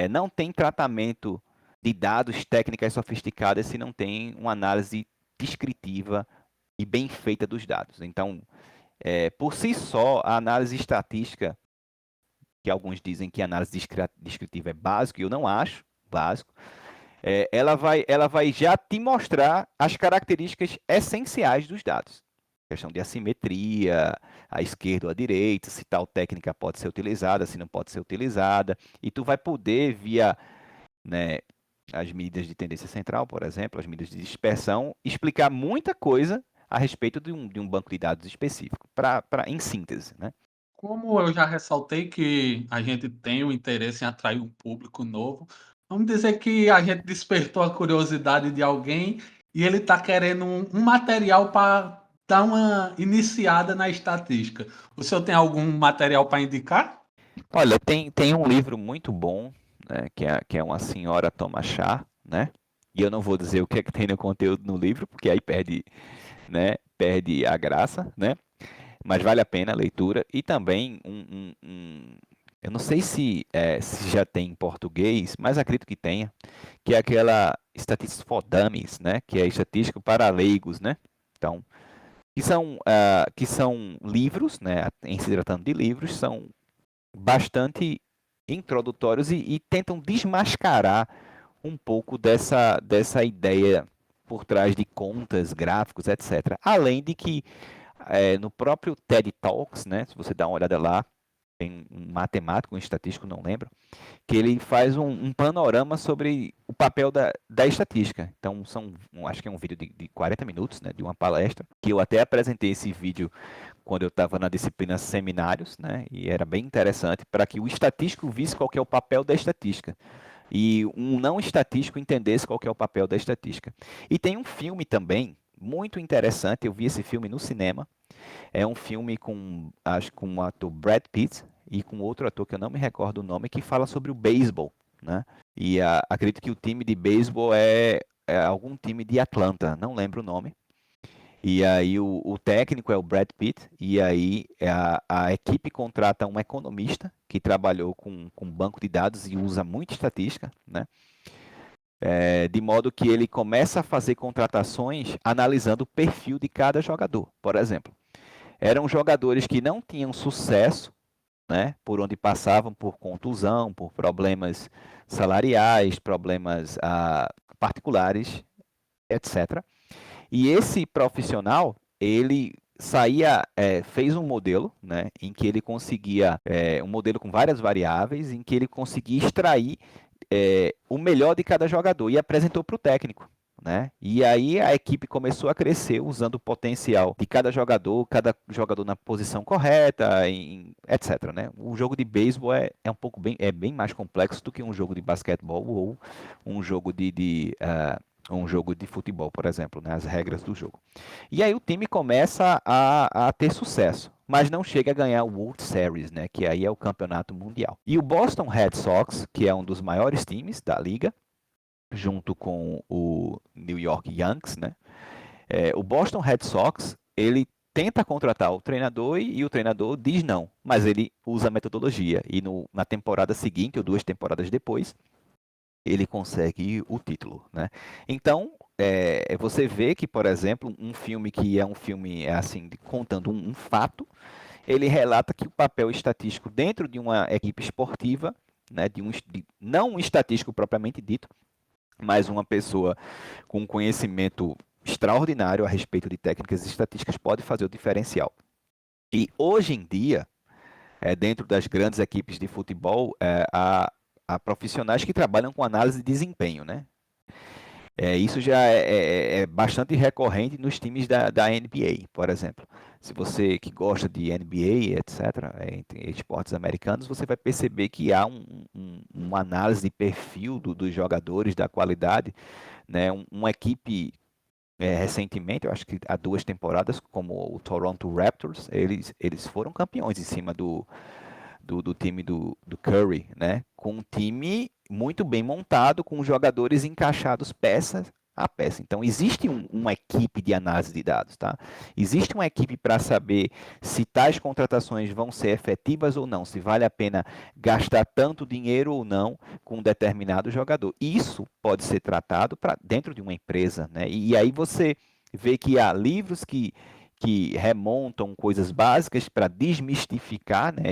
Não tem tratamento de dados técnicas sofisticadas se não tem uma análise descritiva e bem feita dos dados. Então, por si só, a análise estatística, que alguns dizem que a análise descritiva é básica, e eu não acho básico, ela vai já te mostrar as características essenciais dos dados. Questão de assimetria, à esquerda ou à direita, se tal técnica pode ser utilizada, se não pode ser utilizada, e tu vai poder, via, né, as medidas de tendência central, por exemplo, as medidas de dispersão, explicar muita coisa a respeito de um banco de dados específico, em síntese, né?
Como eu já ressaltei que a gente tem o interesse em atrair um público novo, vamos dizer que a gente despertou a curiosidade de alguém e ele está querendo um material para dar uma iniciada na estatística. O senhor tem algum material para indicar?
Olha, tem um livro muito bom, né, que é Uma Senhora Toma Chá, né? E eu não vou dizer o que é que tem no conteúdo no livro, porque aí perde, né, perde a graça, né? Mas vale a pena a leitura. E também eu não sei se já tem em português, mas acredito que tenha, que é aquela Statistics for Dummies, né? Que é estatística para leigos, né? Então, que são livros, né? Em se tratando de livros, são bastante introdutórios e tentam desmascarar um pouco dessa ideia por trás de contas, gráficos, etc. Além de que no próprio TED Talks, né, se você dá uma olhada lá, tem um matemático, um estatístico, não lembro, que ele faz um panorama sobre o papel da estatística. Então, acho que é um vídeo de 40 minutos, né, de uma palestra, que eu até apresentei esse vídeo quando eu estava na disciplina seminários, né, e era bem interessante, para que o estatístico visse qual que é o papel da estatística e um não estatístico entendesse qual que é o papel da estatística. E tem um filme também, muito interessante, eu vi esse filme no cinema, é um filme acho que com o ator Brad Pitt e com outro ator que eu não me recordo o nome, que fala sobre o beisebol, né? E acredito que o time de beisebol é algum time de Atlanta, não lembro o nome. E aí o técnico é o Brad Pitt, e aí a equipe contrata um economista que trabalhou com banco de dados e usa muito estatística, né? De modo que ele começa a fazer contratações analisando o perfil de cada jogador. Por exemplo, eram jogadores que não tinham sucesso, né, por onde passavam por contusão, por problemas salariais, problemas particulares, etc. E esse profissional, ele fez um modelo, né, em que ele conseguia, um modelo com várias variáveis, em que ele conseguia extrair o melhor de cada jogador e apresentou para o técnico. Né? E aí a equipe começou a crescer usando o potencial de cada jogador na posição correta, etc. Né? O jogo de beisebol é bem mais complexo do que um jogo de basquetebol ou um jogo um jogo de futebol, por exemplo, né, as regras do jogo. E aí o time começa a ter sucesso, mas não chega a ganhar o World Series, né, que aí é o campeonato mundial. E o Boston Red Sox, que é um dos maiores times da liga, junto com o New York Yankees, né, o Boston Red Sox, ele tenta contratar o treinador e o treinador diz não, mas ele usa a metodologia. E na temporada seguinte, ou 2 temporadas depois, ele consegue o título, né? Então, você vê que, por exemplo, um filme que é um filme assim, contando um fato, ele relata que o papel estatístico dentro de uma equipe esportiva, né, não um estatístico propriamente dito, mas uma pessoa com conhecimento extraordinário a respeito de técnicas estatísticas pode fazer o diferencial. E hoje em dia, dentro das grandes equipes de futebol, há profissionais que trabalham com análise de desempenho, né? Isso já é bastante recorrente nos times da NBA, por exemplo. Se você que gosta de NBA, etc., entre esportes americanos, você vai perceber que há uma análise de perfil dos jogadores, da qualidade, né? Uma equipe, recentemente, eu acho que há 2 temporadas, como o Toronto Raptors, eles foram campeões em cima do time do Curry, né? Com um time muito bem montado, com jogadores encaixados peça a peça. Então, existe uma equipe de análise de dados, tá? Existe uma equipe para saber se tais contratações vão ser efetivas ou não, se vale a pena gastar tanto dinheiro ou não com um determinado jogador. Isso pode ser tratado dentro de uma empresa, né? E aí você vê que há livros que remontam coisas básicas para desmistificar, né,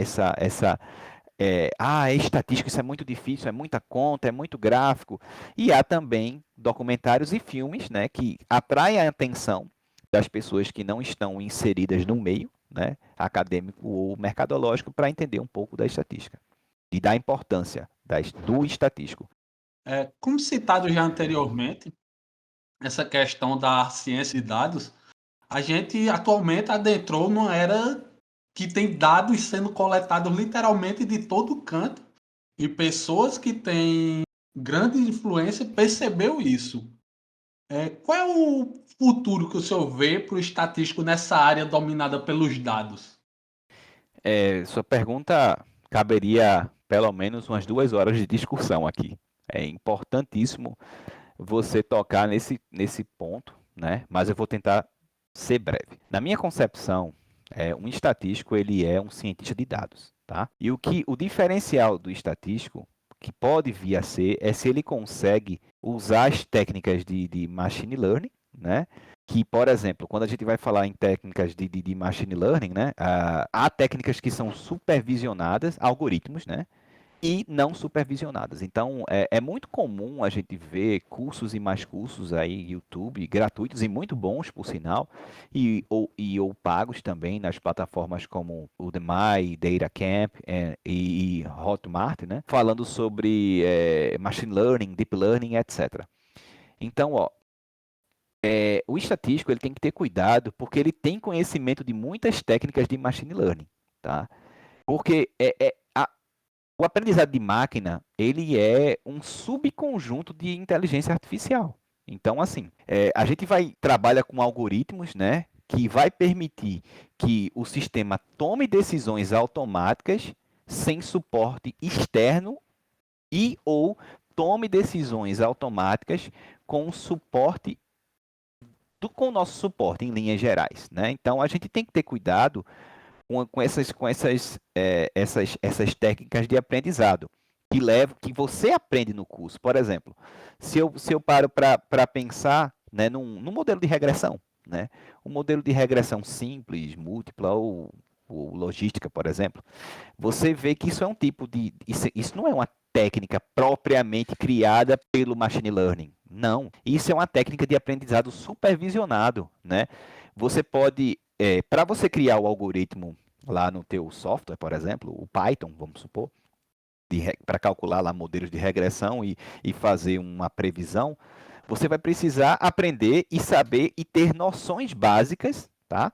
estatística, isso é muito difícil, é muita conta, é muito gráfico. E há também documentários e filmes, né, que atraem a atenção das pessoas que não estão inseridas no meio, né, acadêmico ou mercadológico, para entender um pouco da estatística e da importância do estatístico.
Como citado já anteriormente, essa questão da ciência de dados, a gente atualmente adentrou numa era que tem dados sendo coletados literalmente de todo canto e pessoas que têm grande influência percebeu isso. Qual é o futuro que o senhor vê para o estatístico nessa área dominada pelos dados?
Sua pergunta caberia pelo menos umas 2 horas de discussão aqui. É importantíssimo você tocar nesse ponto, né? Mas eu vou tentar ser breve. Na minha concepção, um estatístico ele é um cientista de dados, tá? E o diferencial do estatístico que pode vir a ser é se ele consegue usar as técnicas de machine learning, né? Que, por exemplo, quando a gente vai falar em técnicas de machine learning, né? Há técnicas que são supervisionadas, algoritmos, né? E não supervisionadas. Então, é muito comum a gente ver cursos e mais cursos aí, YouTube, gratuitos e muito bons, por sinal, ou pagos também nas plataformas como Udemy, DataCamp e Hotmart, né? Falando sobre Machine Learning, Deep Learning, etc. Então, o estatístico ele tem que ter cuidado, porque ele tem conhecimento de muitas técnicas de Machine Learning, tá? Porque o aprendizado de máquina, ele é um subconjunto de inteligência artificial. Então, assim, a gente trabalha com algoritmos, né, que vai permitir que o sistema tome decisões automáticas sem suporte externo ou tome decisões automáticas com suporte com o nosso suporte em linhas gerais, né? Então, a gente tem que ter cuidado com essas técnicas de aprendizado que você aprende no curso. Por exemplo, se eu paro para pensar, né, num modelo de regressão, né, um modelo de regressão simples, múltipla ou logística, por exemplo, você vê que isso é um tipo isso não é uma técnica propriamente criada pelo machine learning. Não, isso é uma técnica de aprendizado supervisionado, né? Você pode para você criar o algoritmo lá no teu software, por exemplo, o Python, vamos supor, para calcular lá modelos de regressão e fazer uma previsão, você vai precisar aprender e saber e ter noções básicas, tá?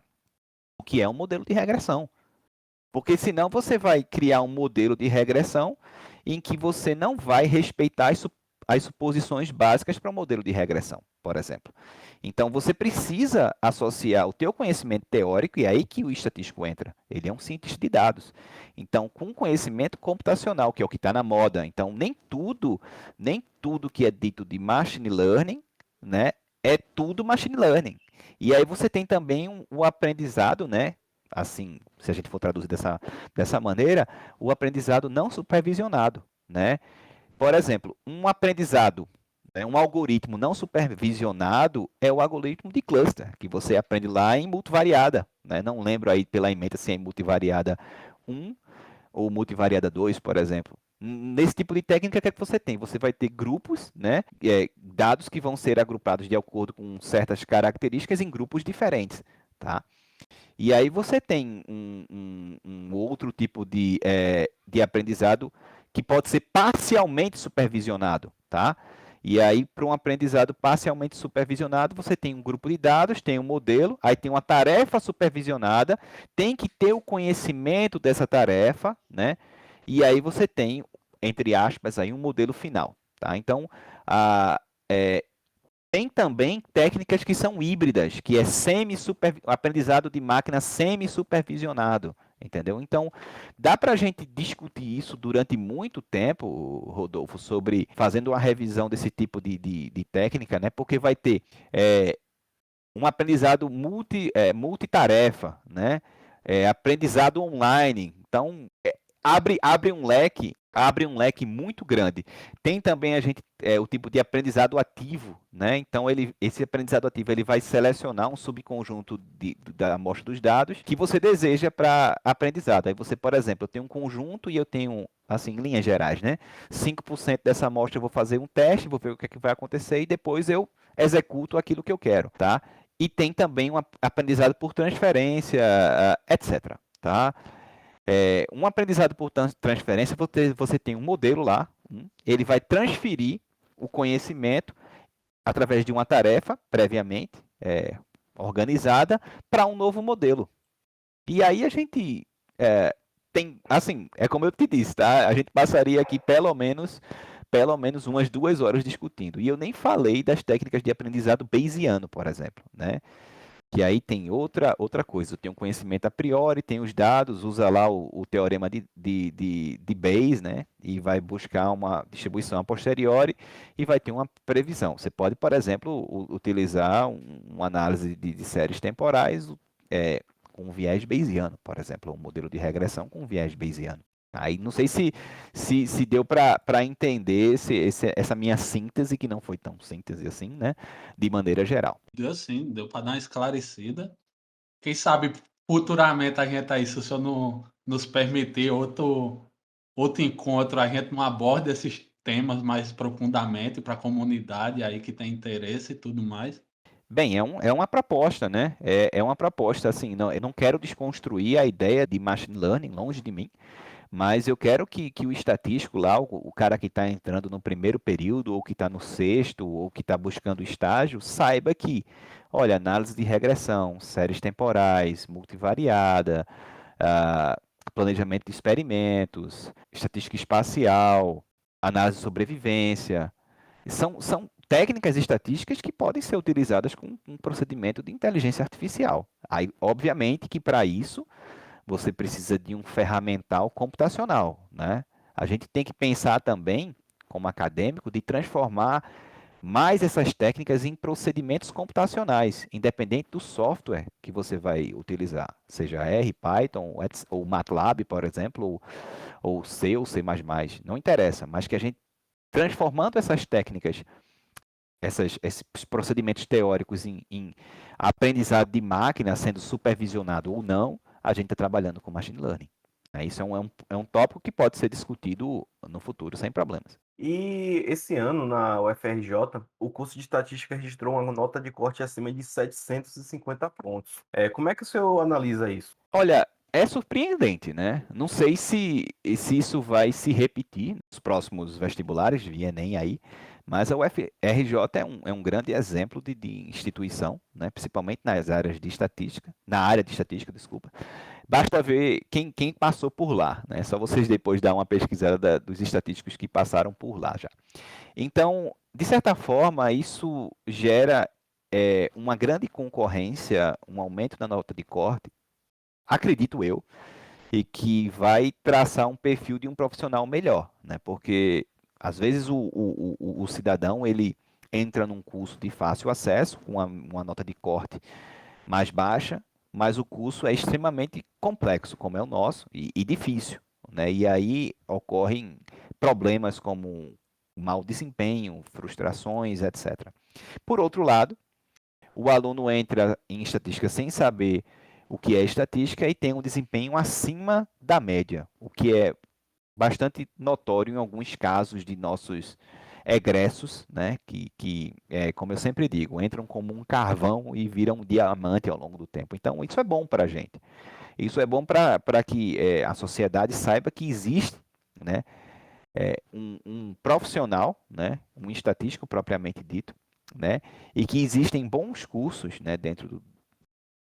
O que é um modelo de regressão. Porque senão você vai criar um modelo de regressão em que você não vai respeitar as suposições básicas para o modelo de regressão, por exemplo. Então, você precisa associar o teu conhecimento teórico, e é aí que o estatístico entra. Ele é um cientista de dados. Então, com conhecimento computacional, que é o que está na moda. Então, nem tudo que é dito de machine learning, né, é tudo machine learning. E aí você tem também o aprendizado, né, assim, se a gente for traduzir dessa maneira, o aprendizado não supervisionado, né? Por exemplo, um aprendizado, né, um algoritmo não supervisionado é o algoritmo de cluster, que você aprende lá em multivariada, né? Não lembro aí pela ementa se é em multivariada 1 ou multivariada 2, por exemplo. Nesse tipo de técnica, o que é que você tem? Você vai ter grupos, né, dados que vão ser agrupados de acordo com certas características em grupos diferentes, tá? E aí você tem um outro tipo de aprendizado que pode ser parcialmente supervisionado, tá? E aí, para um aprendizado parcialmente supervisionado, você tem um grupo de dados, tem um modelo, aí tem uma tarefa supervisionada, tem que ter o conhecimento dessa tarefa, né? E aí você tem, entre aspas, aí um modelo final, tá? Então, tem também técnicas que são híbridas, que é aprendizado de máquina semi-supervisionado, entendeu? Então, dá para a gente discutir isso durante muito tempo, Rodolfo, sobre fazendo uma revisão desse tipo de técnica, né? Porque vai ter um aprendizado multitarefa, né? Aprendizado online. Então, abre um leque muito grande. Tem também o tipo de aprendizado ativo, né? Então esse aprendizado ativo ele vai selecionar um subconjunto da amostra dos dados que você deseja para aprendizado. Aí você, por exemplo, eu tenho um conjunto e eu tenho, assim, em linhas gerais, né? 5% dessa amostra eu vou fazer um teste, vou ver o que é que vai acontecer e depois eu executo aquilo que eu quero, tá? E tem também um aprendizado por transferência, etc, tá? Um aprendizado por transferência, você tem um modelo lá, ele vai transferir o conhecimento através de uma tarefa previamente organizada para um novo modelo. E aí a gente tem, assim, é como eu te disse, tá? A gente passaria aqui pelo menos umas 2 horas discutindo. E eu nem falei das técnicas de aprendizado bayesiano, por exemplo, né? Que aí tem outra coisa, tem um conhecimento a priori, tem os dados, usa lá o teorema de Bayes, né? E vai buscar uma distribuição a posteriori e vai ter uma previsão. Você pode, por exemplo, utilizar uma análise de séries temporais com viés bayesiano, por exemplo, um modelo de regressão com viés bayesiano. Aí não sei se deu para entender essa minha síntese, que não foi tão síntese assim, né? De maneira geral.
Deu sim, deu para dar uma esclarecida. Quem sabe futuramente a gente aí, se o senhor não nos permitir outro encontro, a gente não aborda esses temas mais profundamente para a comunidade aí que tem interesse e tudo mais.
Bem, é uma proposta, né? É uma proposta, assim, não, eu não quero desconstruir a ideia de machine learning, longe de mim, mas eu quero que o estatístico lá, o cara que está entrando no primeiro período, ou que está no sexto, ou que está buscando estágio, saiba que, olha, análise de regressão, séries temporais, multivariada, planejamento de experimentos, estatística espacial, análise de sobrevivência, são técnicas estatísticas que podem ser utilizadas com um procedimento de inteligência artificial. Aí, obviamente que para isso você precisa de um ferramental computacional, né? A gente tem que pensar também, como acadêmico, de transformar mais essas técnicas em procedimentos computacionais, independente do software que você vai utilizar, seja R, Python ou MATLAB, por exemplo, ou C ou C++, não interessa, mas que a gente, transformando essas técnicas, esses procedimentos teóricos em aprendizado de máquina, sendo supervisionado ou não, a gente está trabalhando com machine learning. Isso é um tópico que pode ser discutido no futuro sem problemas.
E esse ano, na UFRJ, o curso de estatística registrou uma nota de corte acima de 750 pontos. Como é que o senhor analisa isso?
Olha, é surpreendente, né? Não sei se isso vai se repetir nos próximos vestibulares de Enem aí, mas a UFRJ é um grande exemplo de instituição, né? Principalmente nas áreas de estatística, na área de estatística, desculpa, Basta ver quem passou por lá, né? Só vocês depois dar uma pesquisada dos estatísticos que passaram por lá já. Então, de certa forma, isso gera uma grande concorrência, um aumento da nota de corte, acredito eu, e que vai traçar um perfil de um profissional melhor, né? Porque às vezes o cidadão ele entra num curso de fácil acesso, com uma nota de corte mais baixa, mas o curso é extremamente complexo, como é o nosso, e difícil, né? E aí ocorrem problemas como mau desempenho, frustrações, etc. Por outro lado, o aluno entra em estatística sem saber o que é estatística e tem um desempenho acima da média, o que é bastante notório em alguns casos de nossos egressos, né, como eu sempre digo, entram como um carvão e viram um diamante ao longo do tempo. Então, isso é bom para a gente. Isso é bom para que a sociedade saiba que existe, né, um profissional, né, um estatístico propriamente dito, né, e que existem bons cursos, né, dentro do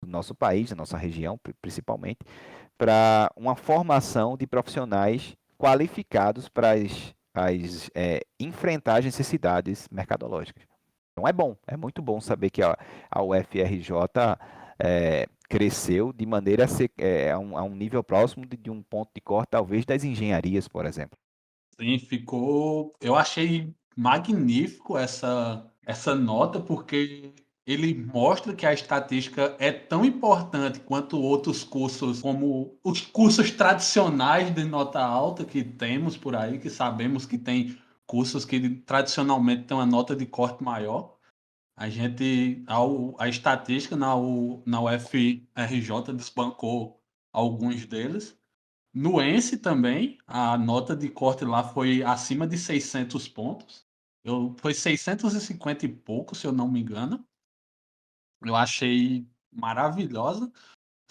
nosso país, da nossa região, principalmente, para uma formação de profissionais qualificados para enfrentar as necessidades mercadológicas. Então é bom, é muito bom saber que a UFRJ cresceu de maneira a um nível próximo de um ponto de corte, talvez, das engenharias, por exemplo.
Sim, ficou. Eu achei magnífico essa nota, porque ele mostra que a estatística é tão importante quanto outros cursos, como os cursos tradicionais de nota alta que temos por aí, que sabemos que tem cursos que tradicionalmente têm uma nota de corte maior. A estatística na UFRJ desbancou alguns deles. No ENSE também, a nota de corte lá foi acima de 600 pontos. Foi 650 e pouco, se eu não me engano. Eu achei maravilhosa.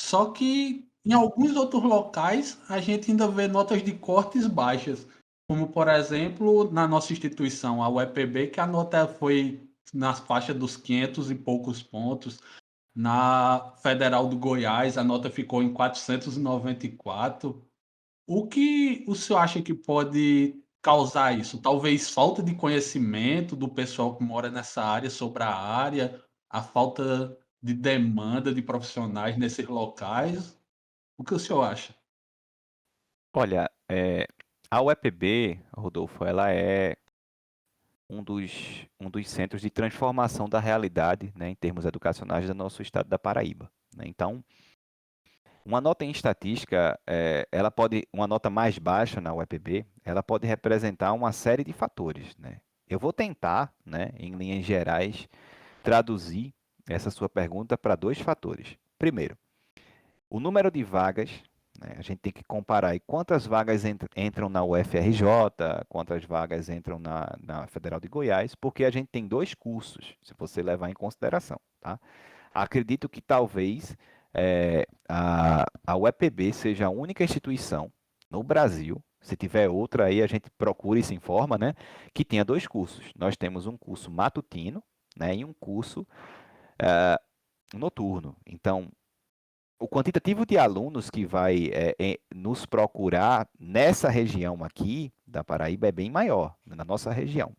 Só que em alguns outros locais a gente ainda vê notas de cortes baixas. Como, por exemplo, na nossa instituição, a UEPB, que a nota foi na faixa dos 500 e poucos pontos. Na Federal do Goiás, a nota ficou em 494. O que o senhor acha que pode causar isso? Talvez falta de conhecimento do pessoal que mora nessa área sobre a área, a falta de demanda de profissionais nesses locais. O que o senhor acha?
Olha, a UEPB, Rodolfo, ela é um dos centros de transformação da realidade, né, em termos educacionais do nosso estado da Paraíba, né? Então, uma nota em estatística, uma nota mais baixa na UEPB, ela pode representar uma série de fatores, né? Eu vou tentar, né, em linhas gerais, traduzir essa sua pergunta para dois fatores. Primeiro, o número de vagas, né, a gente tem que comparar aí quantas vagas entram na UFRJ, quantas vagas entram na Federal de Goiás, porque a gente tem dois cursos, se você levar em consideração, tá? Acredito que talvez a UEPB seja a única instituição no Brasil, se tiver outra aí a gente procura e se informa, né, que tenha dois cursos. Nós temos um curso matutino, né, e um curso noturno. Então, o quantitativo de alunos que vai nos procurar nessa região aqui da Paraíba é bem maior, na nossa região.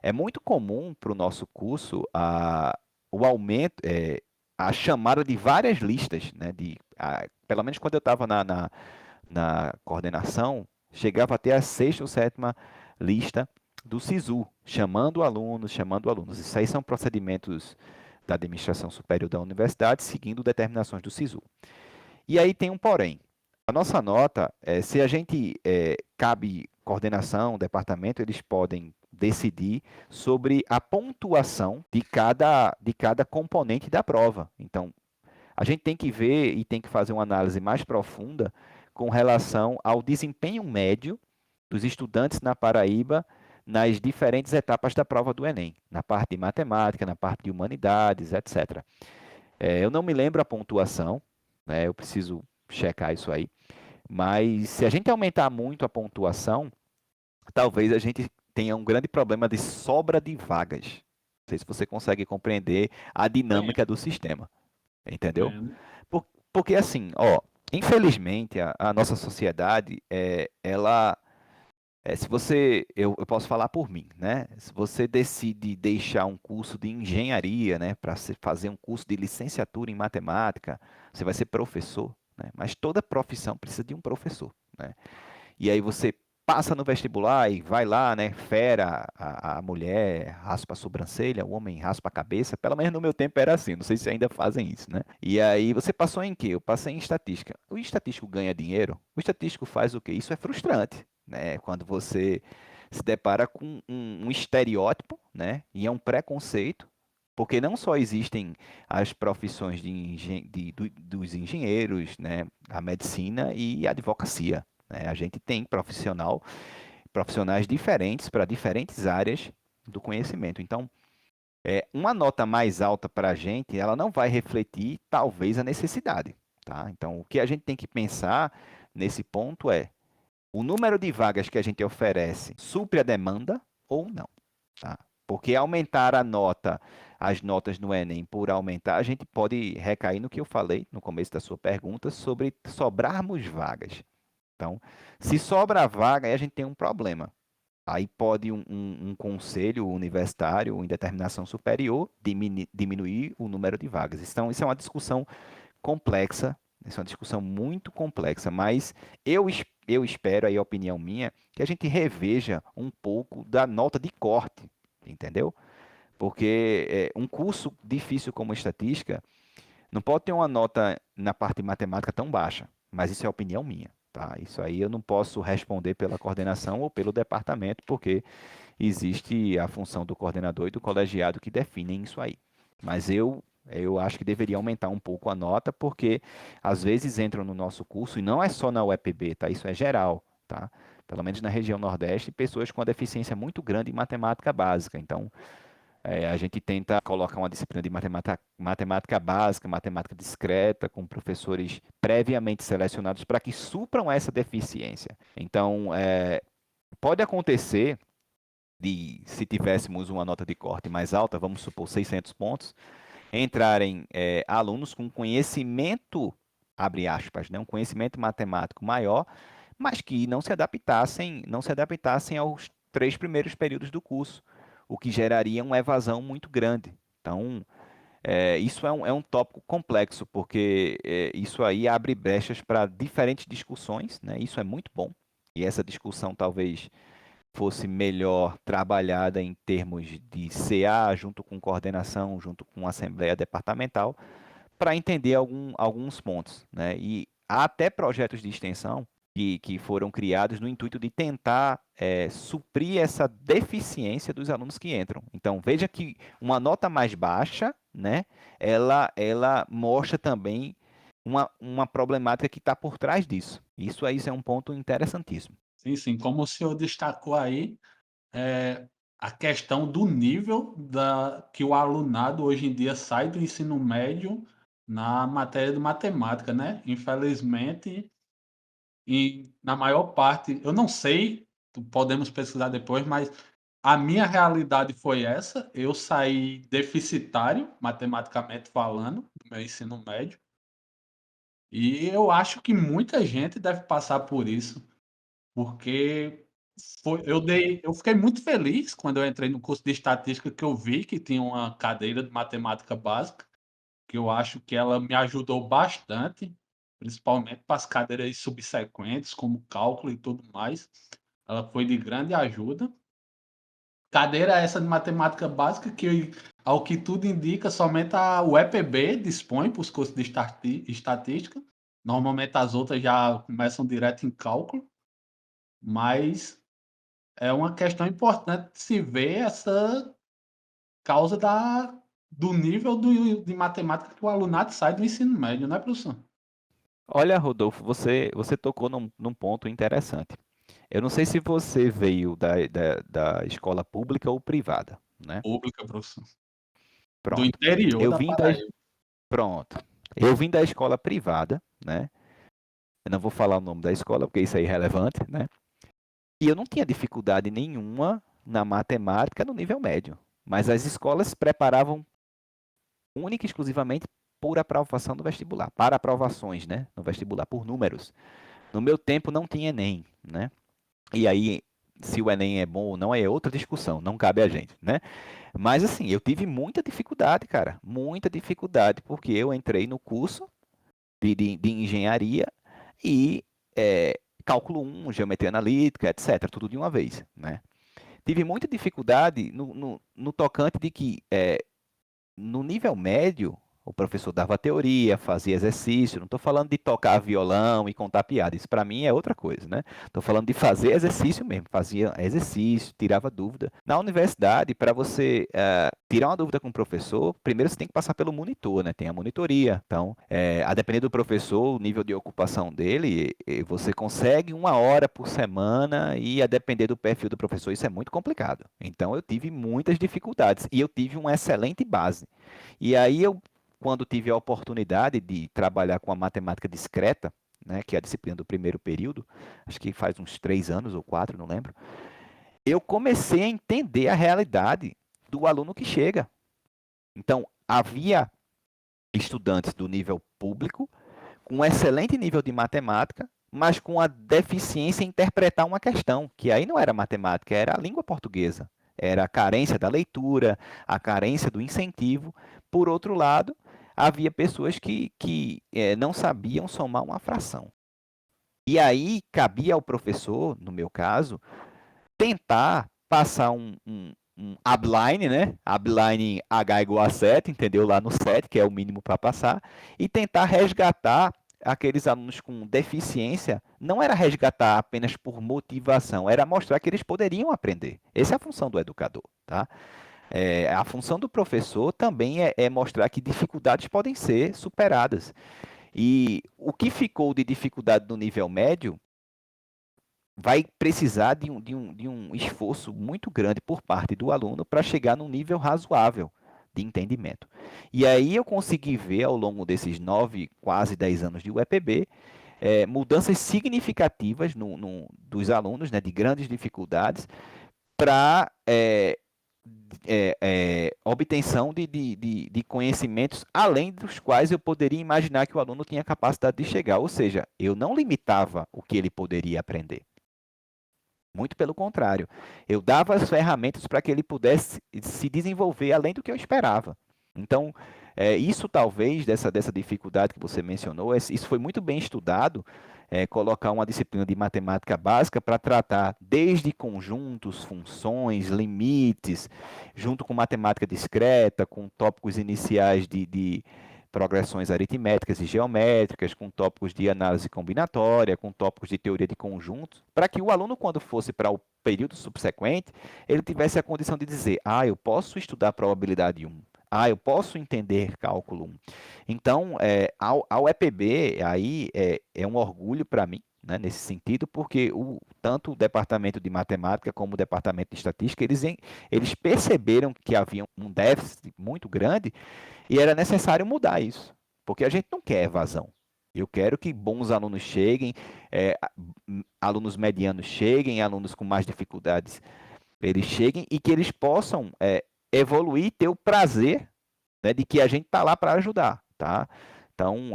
É muito comum para o nosso curso o aumento, a chamada de várias listas, né? Pelo menos quando eu estava na coordenação, chegava até a sexta ou sétima lista do SISU, chamando alunos, chamando alunos. Isso aí são procedimentos da administração superior da universidade, seguindo determinações do SISU. E aí tem um porém. A nossa nota, se a gente cabe coordenação, departamento, eles podem decidir sobre a pontuação de cada componente da prova. Então, a gente tem que ver e tem que fazer uma análise mais profunda com relação ao desempenho médio dos estudantes na Paraíba nas diferentes etapas da prova do Enem, na parte de matemática, na parte de humanidades, etc. Eu não me lembro a pontuação, né? Eu preciso checar isso aí, mas se a gente aumentar muito a pontuação, talvez a gente tenha um grande problema de sobra de vagas. Não sei se você consegue compreender a dinâmica do sistema, entendeu?
Compreendo.
Porque assim, ó, Infelizmente, a nossa sociedade, ela, se você, eu posso falar por mim, né? Se você decide deixar um curso de engenharia, né, para fazer um curso de licenciatura em matemática, você vai ser professor, né? Mas toda profissão precisa de um professor, né? E aí você passa no vestibular e vai lá, né? Fera, a mulher raspa a sobrancelha, o homem raspa a cabeça. Pelo menos no meu tempo era assim, não sei se ainda fazem isso, né? E aí você passou em quê? Eu passei em estatística. O estatístico ganha dinheiro? O estatístico faz o quê? Isso é frustrante, né? Quando você se depara com um estereótipo, né? E é um preconceito. Porque não só existem as profissões dos engenheiros, né, a medicina e a advocacia, né? A gente tem profissionais diferentes para diferentes áreas do conhecimento. Então, uma nota mais alta para a gente, ela não vai refletir, talvez, a necessidade. Tá? Então, o que a gente tem que pensar nesse ponto é o número de vagas que a gente oferece supre a demanda ou não. Tá? Porque aumentar as notas no Enem por aumentar, a gente pode recair no que eu falei no começo da sua pergunta sobre sobrarmos vagas. Então, se sobra vaga, aí a gente tem um problema. Aí pode um conselho universitário, em determinação superior, diminuir o número de vagas. Então, isso é uma discussão complexa, isso é uma discussão muito complexa, mas eu espero, aí a opinião minha, que a gente reveja um pouco da nota de corte, entendeu? Porque um curso difícil como estatística não pode ter uma nota na parte de matemática tão baixa, mas isso é opinião minha, tá? Isso aí eu não posso responder pela coordenação ou pelo departamento, porque existe a função do coordenador e do colegiado que definem isso aí. Mas eu acho que deveria aumentar um pouco a nota, porque às vezes entram no nosso curso, e não é só na UEPB, tá? Isso é geral, tá? Pelo menos na região Nordeste, pessoas com uma deficiência muito grande em matemática básica. Então, a gente tenta colocar uma disciplina de matemática básica, matemática discreta, com professores previamente selecionados para que supram essa deficiência. Então, pode acontecer se tivéssemos uma nota de corte mais alta, vamos supor 600 pontos, entrarem alunos com conhecimento, abre aspas, né, um conhecimento matemático maior, mas que não se adaptassem aos 3 primeiros períodos do curso, o que geraria uma evasão muito grande. Então, isso é um tópico complexo, porque isso aí abre brechas para diferentes discussões, né? Isso é muito bom, e essa discussão talvez fosse melhor trabalhada em termos de CA, junto com coordenação, junto com assembleia departamental, para entender alguns pontos, né? E há até projetos de extensão que foram criados no intuito de tentar suprir essa deficiência dos alunos que entram. Então, veja que uma nota mais baixa, né, ela mostra também uma problemática que está por trás disso. Isso é um ponto interessantíssimo.
Sim, sim. Como o senhor destacou aí, a questão do nível que o alunado hoje em dia sai do ensino médio na matéria de matemática, né? Infelizmente, e na maior parte, eu não sei, podemos pesquisar depois, mas a minha realidade foi essa. Eu saí deficitário, matematicamente falando, do meu ensino médio, e eu acho que muita gente deve passar por isso, porque eu fiquei muito feliz quando eu entrei no curso de estatística, que eu vi que tinha uma cadeira de matemática básica, que eu acho que ela me ajudou bastante, principalmente para as cadeiras subsequentes, como cálculo e tudo mais. Ela foi de grande ajuda. Cadeira essa de matemática básica que, ao que tudo indica, somente a UEPB dispõe para os cursos de estatística. Normalmente as outras já começam direto em cálculo, mas é uma questão importante de se ver essa causa do nível de matemática que o alunado sai do ensino médio, né, professor?
Olha, Rodolfo, você tocou num ponto interessante. Eu não sei se você veio da escola pública ou privada, né?
Pública, professor. Do
Pronto.
interior
Eu
da
vim da,
Paraíba.
pronto. Eu vim da escola privada, né? Eu não vou falar o nome da escola porque isso é irrelevante, né? E eu não tinha dificuldade nenhuma na matemática no nível médio, mas as escolas preparavam única e exclusivamente por aprovação do vestibular, para aprovações, né, no vestibular, por números. No meu tempo não tinha Enem, né? E aí, se o Enem é bom ou não, é outra discussão, não cabe a gente, né? Mas assim, eu tive muita dificuldade, cara, muita dificuldade, porque eu entrei no curso de engenharia e cálculo 1, geometria analítica, etc., tudo de uma vez, né? Tive muita dificuldade no tocante de que, no nível médio, o professor dava teoria, fazia exercício. Não estou falando de tocar violão e contar piada. Isso para mim é outra coisa, né? Estou falando de fazer exercício mesmo. Fazia exercício, tirava dúvida. Na universidade, para você tirar uma dúvida com o professor, primeiro você tem que passar pelo monitor, né? Tem a monitoria. Então, a depender do professor, o nível de ocupação dele, você consegue 1 hora por semana e a depender do perfil do professor, isso é muito complicado. Então, eu tive muitas dificuldades e eu tive uma excelente base. E aí quando tive a oportunidade de trabalhar com a matemática discreta, né, que é a disciplina do primeiro período, acho que faz uns 3 anos ou 4, não lembro, eu comecei a entender a realidade do aluno que chega. Então, havia estudantes do nível público, com um excelente nível de matemática, mas com a deficiência em interpretar uma questão, que aí não era matemática, era a língua portuguesa. Era a carência da leitura, a carência do incentivo. Por outro lado, havia pessoas que não sabiam somar uma fração. E aí cabia ao professor, no meu caso, tentar passar um upline, né? Upline H igual a 7, entendeu? Lá no 7, que é o mínimo para passar, e tentar resgatar aqueles alunos com deficiência. Não era resgatar apenas por motivação, era mostrar que eles poderiam aprender. Essa é a função do educador, tá? A função do professor também é mostrar que dificuldades podem ser superadas. E o que ficou de dificuldade no nível médio vai precisar de um esforço muito grande por parte do aluno para chegar num nível razoável de entendimento. E aí eu consegui ver, ao longo desses 9, quase 10 anos de UEPB, mudanças significativas dos alunos, né, de grandes dificuldades, para obtenção de conhecimentos além dos quais eu poderia imaginar que o aluno tinha capacidade de chegar. Ou seja, eu não limitava o que ele poderia aprender. Muito pelo contrário, eu dava as ferramentas para que ele pudesse se desenvolver além do que eu esperava. Então, isso talvez, dessa dificuldade que você mencionou, isso foi muito bem estudado, colocar uma disciplina de matemática básica para tratar desde conjuntos, funções, limites, junto com matemática discreta, com tópicos iniciais de progressões aritméticas e geométricas, com tópicos de análise combinatória, com tópicos de teoria de conjuntos, para que o aluno, quando fosse para o período subsequente, ele tivesse a condição de dizer, eu posso estudar probabilidade 1, eu posso entender cálculo 1. Então, ao EPB, aí é um orgulho para mim, né, nesse sentido, porque tanto o departamento de matemática como o departamento de estatística, eles perceberam que havia um déficit muito grande e era necessário mudar isso, porque a gente não quer evasão. Eu quero que bons alunos cheguem, alunos medianos cheguem, alunos com mais dificuldades eles cheguem e que eles possam evoluir, ter o prazer, né, de que a gente está lá para ajudar, tá? Então,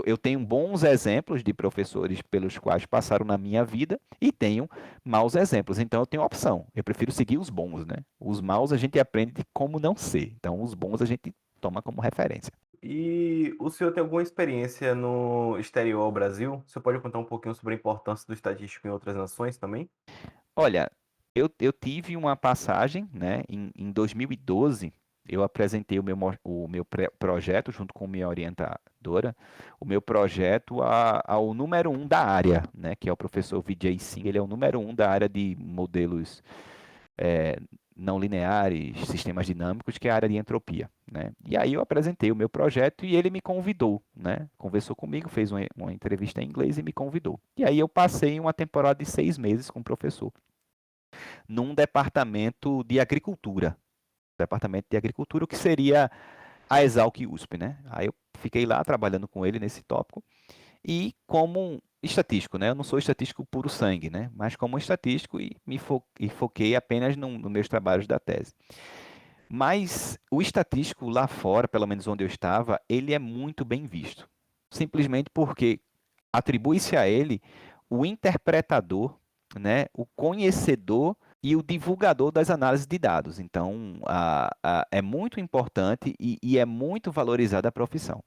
eu tenho bons exemplos de professores pelos quais passaram na minha vida e tenho maus exemplos. Então, eu tenho opção. Eu prefiro seguir os bons, né? Os maus a gente aprende de como não ser. Então, os bons a gente toma como referência.
E o senhor tem alguma experiência no exterior ao Brasil? Você pode contar um pouquinho sobre a importância do estatístico em outras nações também?
Olha, eu tive uma passagem, né, em 2012, eu apresentei o meu projeto junto com minha orientadora, o meu projeto ao número 1 da área, né, que é o professor Vijay Singh. Ele é o número 1 da área de modelos não lineares, sistemas dinâmicos, que é a área de entropia, né? E aí eu apresentei o meu projeto e ele me convidou, né? Conversou comigo, fez uma entrevista em inglês e me convidou. E aí eu passei uma temporada de 6 meses com o professor num departamento de agricultura. O que seria a Exalc USP, né? Aí eu fiquei lá trabalhando com ele nesse tópico e como estatístico, né? Eu não sou estatístico puro sangue, né? Mas como estatístico e foquei apenas nos meus trabalhos da tese. Mas o estatístico lá fora, pelo menos onde eu estava, ele é muito bem visto. Simplesmente porque atribui-se a ele o interpretador, né, o conhecedor e o divulgador das análises de dados. Então, é muito importante e é muito valorizada a profissão.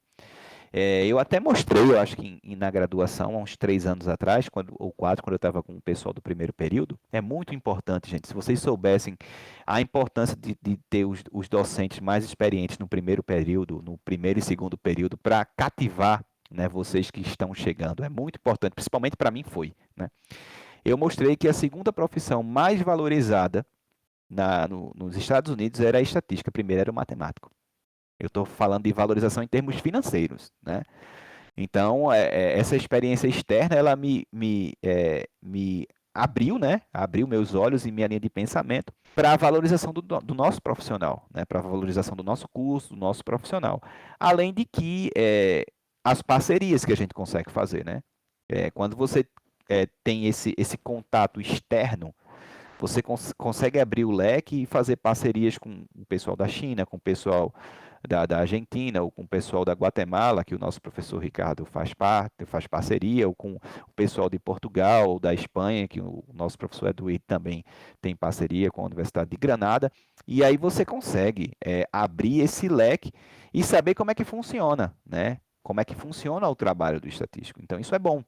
Eu até mostrei, eu acho que na graduação, há uns 3 anos atrás, ou 4, quando eu estava com o pessoal do primeiro período. É muito importante, gente. Se vocês soubessem a importância de ter os docentes mais experientes no primeiro período, no primeiro e segundo período, para cativar, né, vocês que estão chegando. É muito importante, principalmente para mim foi, né? Eu mostrei que a segunda profissão mais valorizada nos Estados Unidos era a estatística, a primeira era o matemático. Eu estou falando de valorização em termos financeiros, né? Então, essa experiência externa, ela me abriu, né? Abriu meus olhos e minha linha de pensamento para a valorização do nosso profissional, né? Para a valorização do nosso curso, do nosso profissional. Além de que as parcerias que a gente consegue fazer, né? Quando você tem esse contato externo, você consegue abrir o leque e fazer parcerias com o pessoal da China, com o pessoal da Argentina, ou com o pessoal da Guatemala, que o nosso professor Ricardo faz parceria, ou com o pessoal de Portugal, ou da Espanha, que o nosso professor Eduardo também tem parceria com a Universidade de Granada. E aí você consegue abrir esse leque e saber como é que funciona, né? Como é que funciona o trabalho do estatístico. Então, isso é bom.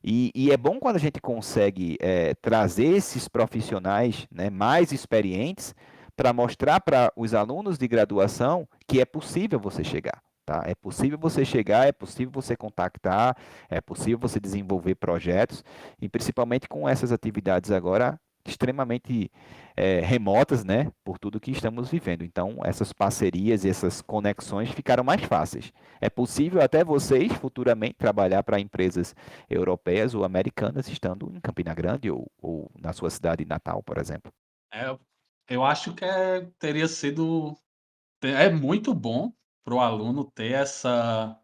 E é bom quando a gente consegue trazer esses profissionais, né, mais experientes para mostrar para os alunos de graduação que é possível você chegar. Tá? É possível você chegar, é possível você contactar, é possível você desenvolver projetos, e principalmente com essas atividades agora extremamente remotas, né, por tudo que estamos vivendo. Então, essas parcerias e essas conexões ficaram mais fáceis. É possível até vocês futuramente trabalhar para empresas europeias ou americanas estando em Campina Grande ou na sua cidade natal, por exemplo.
É, eu acho que teria sido é muito bom para o aluno ter essa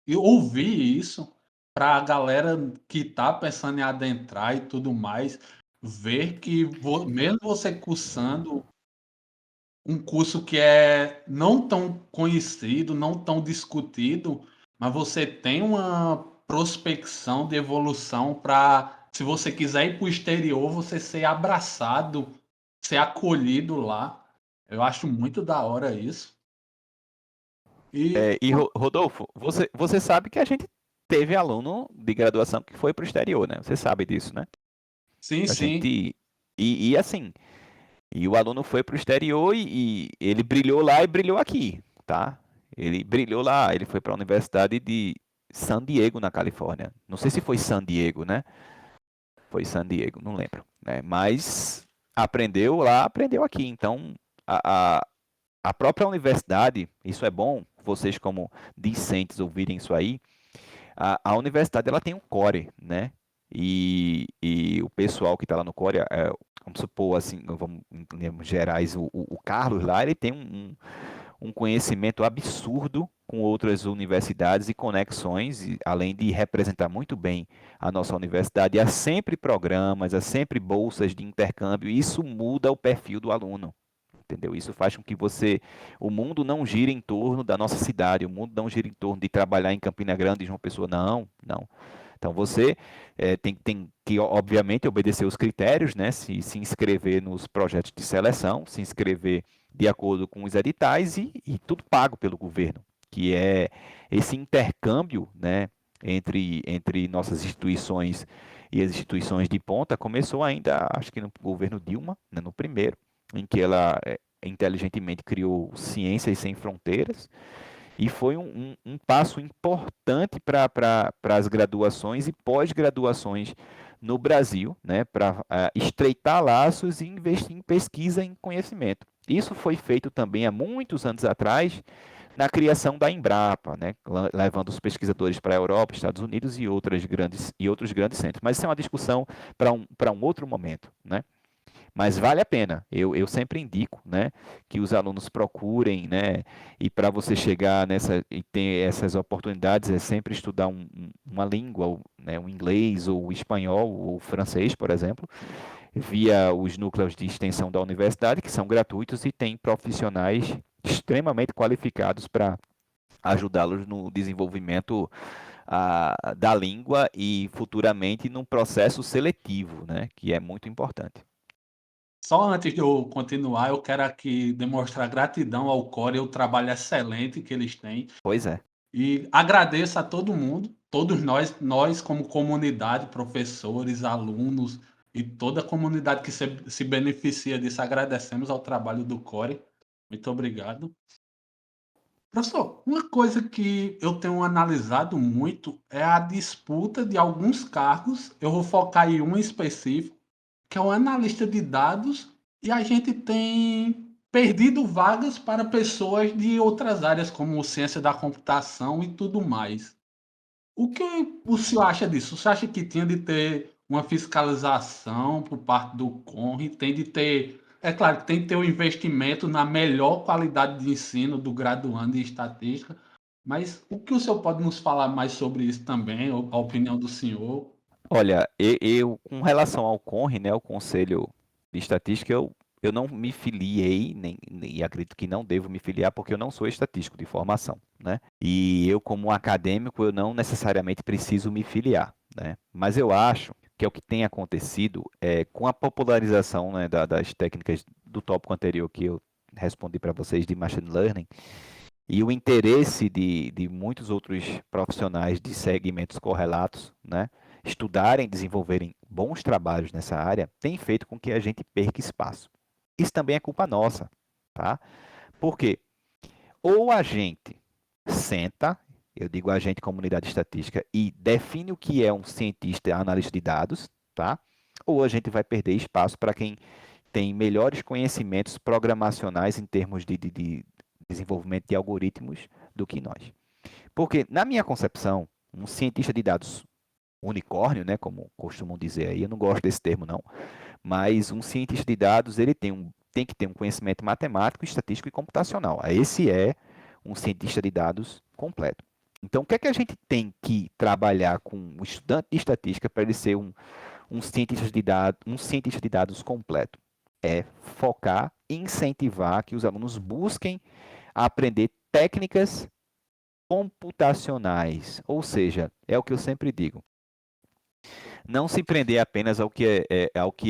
e ouvir isso, para a galera que está pensando em adentrar e tudo mais, ver que mesmo você cursando um curso que é não tão conhecido, não tão discutido, mas você tem uma prospecção de evolução para, se você quiser ir para o exterior, você ser abraçado, ser acolhido lá. Eu acho muito da hora isso. E
Rodolfo, você sabe que a gente teve aluno de graduação que foi para o exterior, né? Você sabe disso, né?
sim,
A
sim.
gente. E assim, e o aluno foi para o exterior e ele brilhou lá e brilhou aqui, tá? Ele brilhou lá, ele foi para a Universidade de San Diego, na Califórnia. Não sei se foi San Diego, né? Foi San Diego, não lembro, né? Mas aprendeu lá, aprendeu aqui. Então, a, a, a própria universidade, isso é bom, vocês como discentes ouvirem isso aí, a universidade ela tem um core, né? E o pessoal que está lá no core, vamos supor assim, vamos, em termos gerais, o Carlos lá, ele tem um conhecimento absurdo com outras universidades e conexões, e, além de representar muito bem a nossa universidade. Há sempre programas, há sempre bolsas de intercâmbio, e isso muda o perfil do aluno. Entendeu? Isso faz com que o mundo não gire em torno da nossa cidade, o mundo não gira em torno de trabalhar em Campina Grande, de uma pessoa, não, não. Então você tem que, obviamente, obedecer os critérios, né? Se inscrever nos projetos de seleção, se inscrever de acordo com os editais e tudo pago pelo governo, que é esse intercâmbio, né, entre nossas instituições e as instituições de ponta, começou ainda, acho que no governo Dilma, né, no primeiro, em que ela inteligentemente criou Ciências Sem Fronteiras, e foi um passo importante para as graduações e pós-graduações no Brasil, né, para estreitar laços e investir em pesquisa e em conhecimento. Isso foi feito também há muitos anos atrás na criação da Embrapa, né, levando os pesquisadores para a Europa, Estados Unidos e outros grandes centros. Mas isso é uma discussão para um outro momento, né? Mas vale a pena. Eu sempre indico, né, que os alunos procurem, né, e para você chegar nessa e ter essas oportunidades é sempre estudar uma língua, né, o inglês ou o espanhol ou o francês, por exemplo, via os núcleos de extensão da universidade, que são gratuitos e têm profissionais extremamente qualificados para ajudá-los no desenvolvimento da língua e futuramente num processo seletivo, né, que é muito importante.
Só antes de eu continuar, eu quero aqui demonstrar gratidão ao Core e o trabalho excelente que eles têm.
Pois é.
E agradeço a todo mundo, todos nós como comunidade, professores, alunos e toda a comunidade que se beneficia disso, agradecemos ao trabalho do Core. Muito obrigado. Professor, uma coisa que eu tenho analisado muito é a disputa de alguns cargos. Eu vou focar em um específico, que é o analista de dados, e a gente tem perdido vagas para pessoas de outras áreas, como ciência da computação e tudo mais. O que o senhor acha disso? Você acha que tinha de ter uma fiscalização por parte do CONRE? Tem de ter, é claro que tem de ter um investimento na melhor qualidade de ensino do graduando em estatística, mas o que o senhor pode nos falar mais sobre isso também, ou a opinião do senhor?
Olha, eu com relação ao CONRE, né, o Conselho de Estatística, eu não me filiei, e acredito que não devo me filiar, porque eu não sou estatístico de formação, né? E eu, como acadêmico, eu não necessariamente preciso me filiar, né? Mas eu acho que é o que tem acontecido com a popularização, né, das técnicas do tópico anterior que eu respondi para vocês de Machine Learning, e o interesse de muitos outros profissionais de segmentos correlatos, né, estudarem e desenvolverem bons trabalhos nessa área, tem feito com que a gente perca espaço. Isso também é culpa nossa, tá? Porque ou a gente senta, eu digo a gente, comunidade estatística, e define o que é um cientista analista de dados, tá? Ou a gente vai perder espaço para quem tem melhores conhecimentos programacionais em termos de desenvolvimento de algoritmos do que nós. Porque, na minha concepção, um cientista de dados unicórnio, né, como costumam dizer aí, eu não gosto desse termo não, mas um cientista de dados, ele tem que ter um conhecimento matemático, estatístico e computacional. Esse é um cientista de dados completo. Então, o que é que a gente tem que trabalhar com o estudante de estatística para ele ser um cientista de dados completo? É focar e incentivar que os alunos busquem aprender técnicas computacionais, ou seja, é o que eu sempre digo, não se prender apenas ao que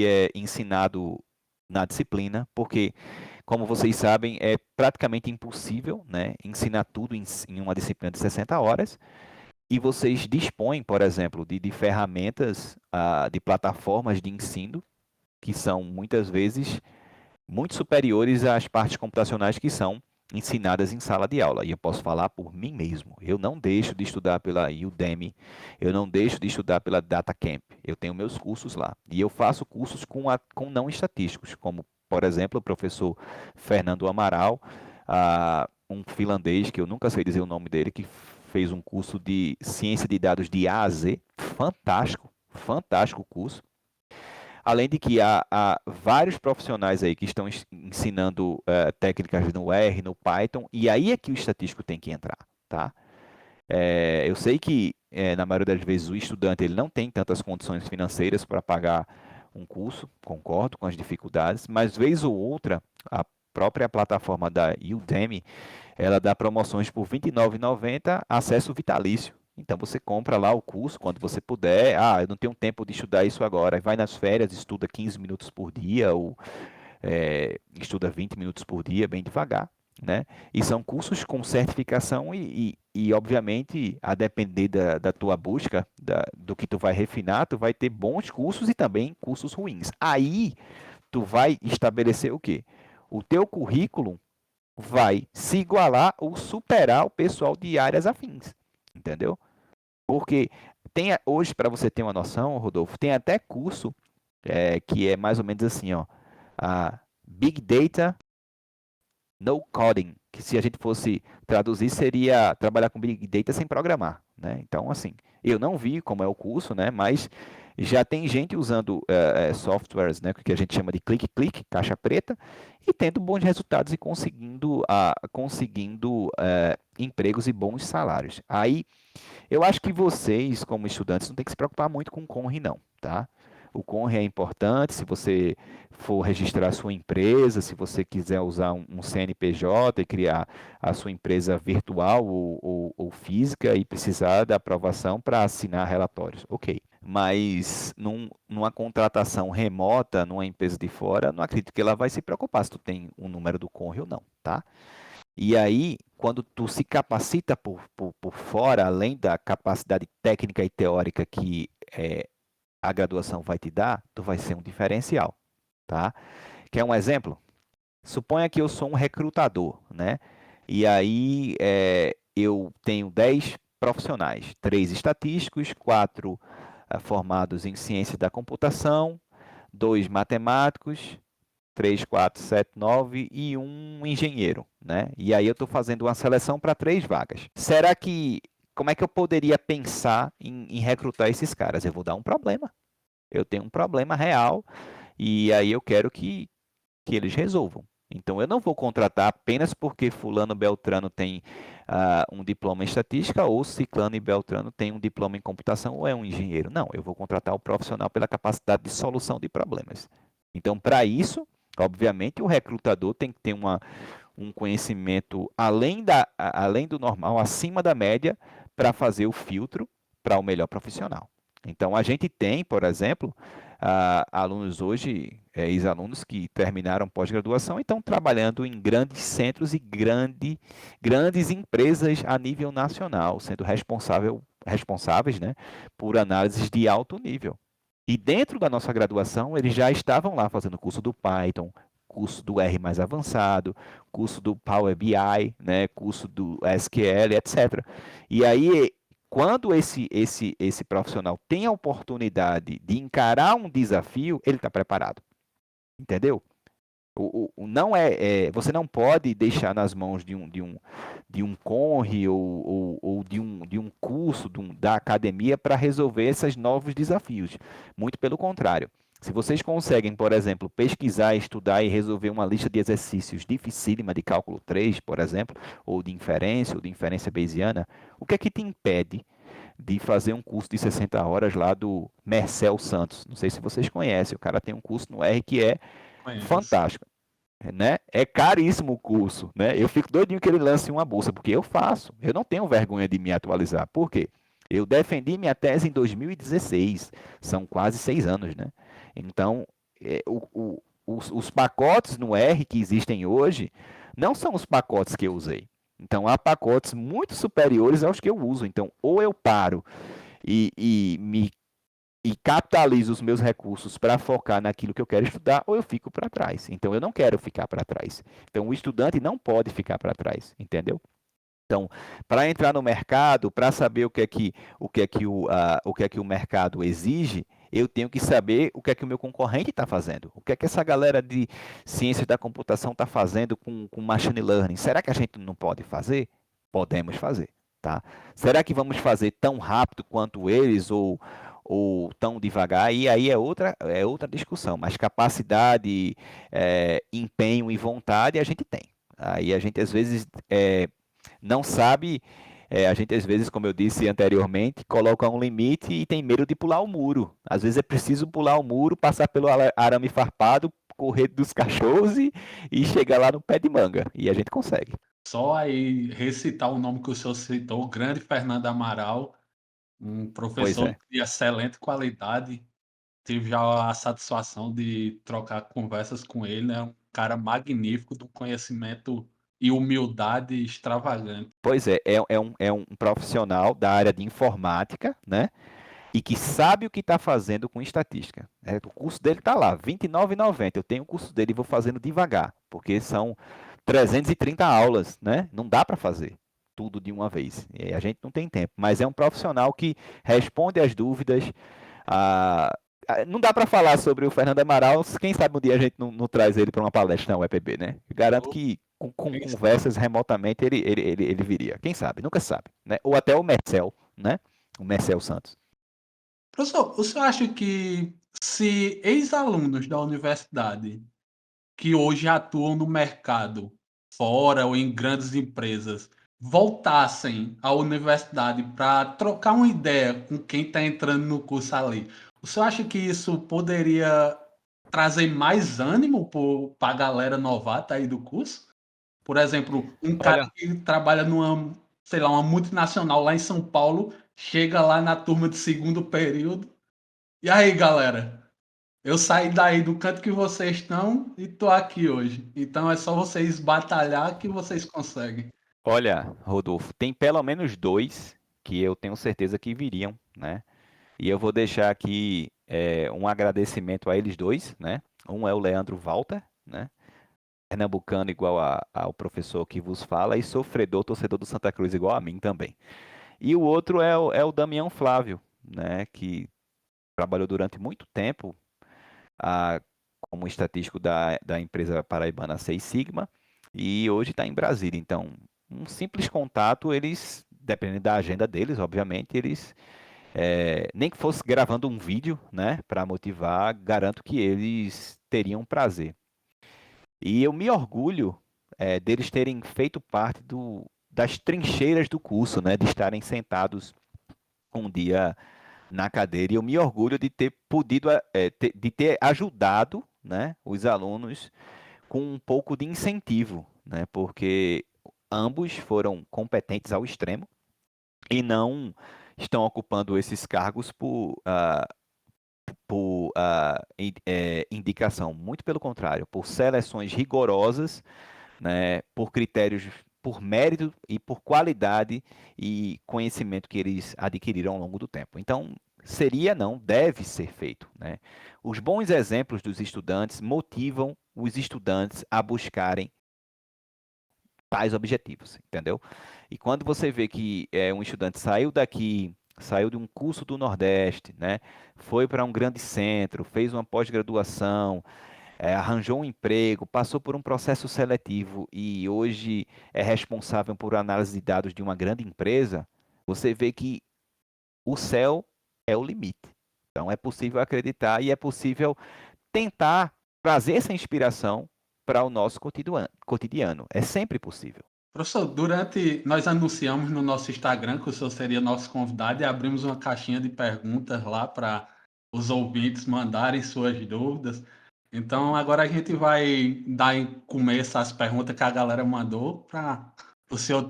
é ensinado na disciplina, porque, como vocês sabem, é praticamente impossível, né, ensinar tudo em uma disciplina de 60 horas, e vocês dispõem, por exemplo, de ferramentas, de plataformas de ensino, que são muitas vezes muito superiores às partes computacionais que são ensinadas em sala de aula. E eu posso falar por mim mesmo. Eu não deixo de estudar pela Udemy, eu não deixo de estudar pela DataCamp. Eu tenho meus cursos lá. E eu faço cursos com não estatísticos, como, por exemplo, o professor Fernando Amaral, um finlandês, que eu nunca sei dizer o nome dele, que fez um curso de ciência de dados de A a Z. Fantástico, fantástico curso. Além de que há vários profissionais aí que estão ensinando técnicas no R, no Python, e aí é que o estatístico tem que entrar, tá? Eu sei que, na maioria das vezes, o estudante ele não tem tantas condições financeiras para pagar um curso, concordo com as dificuldades, mas vez ou outra, a própria plataforma da Udemy, ela dá promoções por R$ 29,90, acesso vitalício. Então, você compra lá o curso quando você puder. Eu não tenho tempo de estudar isso agora. Vai nas férias, estuda 15 minutos por dia ou estuda 20 minutos por dia, bem devagar, né? E são cursos com certificação e obviamente, a depender da tua busca, do que tu vai refinar, tu vai ter bons cursos e também cursos ruins. Aí, tu vai estabelecer o quê? O teu currículo vai se igualar ou superar o pessoal de áreas afins, entendeu? Porque hoje, para você ter uma noção, Rodolfo, tem até curso que é mais ou menos assim, ó, Big Data No Coding, que se a gente fosse traduzir seria trabalhar com Big Data sem programar, né? Então, assim, eu não vi como é o curso, né? Mas já tem gente usando softwares, né, que a gente chama de clique-clique, caixa preta, e tendo bons resultados e conseguindo empregos e bons salários. Aí, eu acho que vocês, como estudantes, não tem que se preocupar muito com o CONRE, não, tá? O CONRE é importante se você for registrar a sua empresa, se você quiser usar um CNPJ e criar a sua empresa virtual ou física e precisar da aprovação para assinar relatórios. Ok. Mas numa contratação remota, numa empresa de fora, não acredito que ela vai se preocupar se tu tem um número do CONRE ou não, tá? E aí, quando tu se capacita por fora, além da capacidade técnica e teórica que a graduação vai te dar, tu vai ser um diferencial, tá? Quer um exemplo? Suponha que eu sou um recrutador, né? E aí eu tenho 10 profissionais, 3 estatísticos, 4 formados em ciência da computação, 2 matemáticos, 3, 4, 7, 9 e um engenheiro, né? E aí eu estou fazendo uma seleção para 3 vagas. Será que, como é que eu poderia pensar em recrutar esses caras? Eu vou dar um problema. Eu tenho um problema real e aí eu quero que eles resolvam. Então eu não vou contratar apenas porque fulano Beltrano tem um diploma em estatística ou ciclano e Beltrano tem um diploma em computação ou é um engenheiro. Não, eu vou contratar o profissional pela capacidade de solução de problemas. Então, para isso, obviamente, o recrutador tem que ter um conhecimento além do normal, acima da média, para fazer o filtro para o melhor profissional. Então, a gente tem, por exemplo, alunos hoje, ex-alunos que terminaram pós-graduação e estão trabalhando em grandes centros e grandes empresas a nível nacional, sendo responsáveis, né, por análises de alto nível. E dentro da nossa graduação, eles já estavam lá fazendo curso do Python, curso do R mais avançado, curso do Power BI, né, curso do SQL, etc. E aí, quando esse profissional tem a oportunidade de encarar um desafio, ele está preparado. Entendeu? Você não pode deixar nas mãos de um CONRE ou de um curso da academia para resolver esses novos desafios. Muito pelo contrário. Se vocês conseguem, por exemplo, pesquisar, estudar e resolver uma lista de exercícios dificílima de cálculo 3, por exemplo, ou de inferência bayesiana, o que é que te impede de fazer um curso de 60 horas lá do Marcel Santos? Não sei se vocês conhecem, o cara tem um curso no R que é fantástico, né? É caríssimo o curso, né? Eu fico doidinho que ele lance uma bolsa, porque eu não tenho vergonha de me atualizar. Por quê? Eu defendi minha tese em 2016, são quase 6 anos, né? Então, os pacotes no R que existem hoje não são os pacotes que eu usei. Então, há pacotes muito superiores aos que eu uso. Então, ou eu paro e capitalizo os meus recursos para focar naquilo que eu quero estudar, ou eu fico para trás. Então, eu não quero ficar para trás. Então, o estudante não pode ficar para trás, entendeu? Então, para entrar no mercado, para saber o que é que o mercado exige, eu tenho que saber o que é que o meu concorrente está fazendo. O que é que essa galera de ciências da computação está fazendo com machine learning. Será que a gente não pode fazer? Podemos fazer, tá? Será que vamos fazer tão rápido quanto eles ou tão devagar? E aí é outra discussão. Mas capacidade, empenho e vontade a gente tem. Aí a gente às vezes não sabe, a gente às vezes, como eu disse anteriormente, coloca um limite e tem medo de pular o muro. Às vezes é preciso pular o muro, passar pelo arame farpado, correr dos cachorros e chegar lá no pé de manga. E a gente consegue.
Só aí recitar o nome que o senhor citou, o grande Fernando Amaral, um professor de excelente qualidade. Tive já a satisfação de trocar conversas com ele, é um cara magnífico, do conhecimento e humildade extravagante.
Pois é um profissional da área de informática, né? E que sabe o que está fazendo com estatística. O curso dele está lá, R$ 29,90. Eu tenho o curso dele e vou fazendo devagar, porque são 330 aulas, né? Não dá para fazer tudo de uma vez. A gente não tem tempo, mas é um profissional que responde às dúvidas. Não dá para falar sobre o Fernando Amaral, quem sabe um dia a gente não traz ele para uma palestra na UEPB, né? Garanto que com conversas remotamente ele viria. Quem sabe? Nunca sabe, né? Ou até o Marcel, né? O Marcel Santos.
Professor, o senhor acha que se ex-alunos da universidade que hoje atuam no mercado, fora ou em grandes empresas, voltassem à universidade para trocar uma ideia com quem está entrando no curso ali, O senhor acha que isso poderia trazer mais ânimo para a galera novata aí do curso? Por exemplo, um cara
Olha,
que trabalha numa, sei lá, uma multinacional lá em São Paulo, chega lá na turma de segundo período. E aí, galera? Eu saí daí do canto que vocês estão e tô aqui hoje. Então é só vocês batalhar que vocês conseguem.
olha, Rodolfo, tem pelo menos dois que eu tenho certeza que viriam, né? E eu vou deixar aqui um agradecimento a eles dois, né? Um é o Leandro Walter, né? Pernambucano igual ao professor que vos fala e sofredor, torcedor do Santa Cruz igual a mim também. E o outro é o Damião Flávio, né? Que trabalhou durante muito tempo a- como estatístico da empresa paraibana Seis Sigma e hoje está em Brasília. Então, um simples contato, eles, dependendo da agenda deles, obviamente, eles nem que fosse gravando um vídeo, né, para motivar, garanto que eles teriam prazer. E eu me orgulho deles terem feito parte das trincheiras do curso, né, de estarem sentados um dia na cadeira. E eu me orgulho de ter podido, de ter ajudado, né, os alunos com um pouco de incentivo, né, porque ambos foram competentes ao extremo e não estão ocupando esses cargos por indicação, muito pelo contrário, por seleções rigorosas, né, por critérios, por mérito e por qualidade e conhecimento que eles adquiriram ao longo do tempo. Então, seria, não, deve ser feito, né? Os bons exemplos dos estudantes motivam os estudantes a buscarem tais objetivos, entendeu? E quando você vê que um estudante saiu daqui, saiu de um curso do Nordeste, né, foi para um grande centro, fez uma pós-graduação, arranjou um emprego, passou por um processo seletivo e hoje é responsável por análise de dados de uma grande empresa, você vê que o céu é o limite. Então é possível acreditar e é possível tentar trazer essa inspiração para o nosso cotidiano. É sempre possível.
Professor, nós anunciamos no nosso Instagram que o senhor seria nosso convidado e abrimos uma caixinha de perguntas lá para os ouvintes mandarem suas dúvidas. Então agora a gente vai dar em começo às perguntas que a galera mandou para o senhor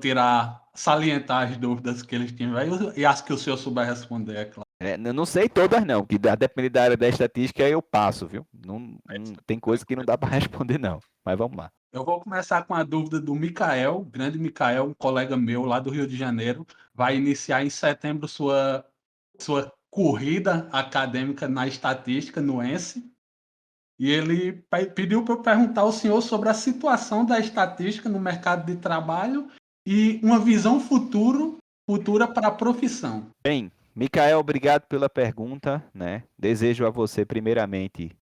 salientar as dúvidas que eles tiverem e as que o senhor souber responder, é claro.
Eu não sei todas não, que depende da área da estatística eu passo, viu? Tem coisa que não dá para responder não, mas vamos lá.
Eu vou começar com a dúvida do Micael, grande Micael, um colega meu lá do Rio de Janeiro, vai iniciar em setembro sua corrida acadêmica na estatística no ENSE, e ele pediu para eu perguntar ao senhor sobre a situação da estatística no mercado de trabalho e uma visão futura para a profissão.
Bem, Micael, obrigado pela pergunta, né? Desejo a você, primeiramente,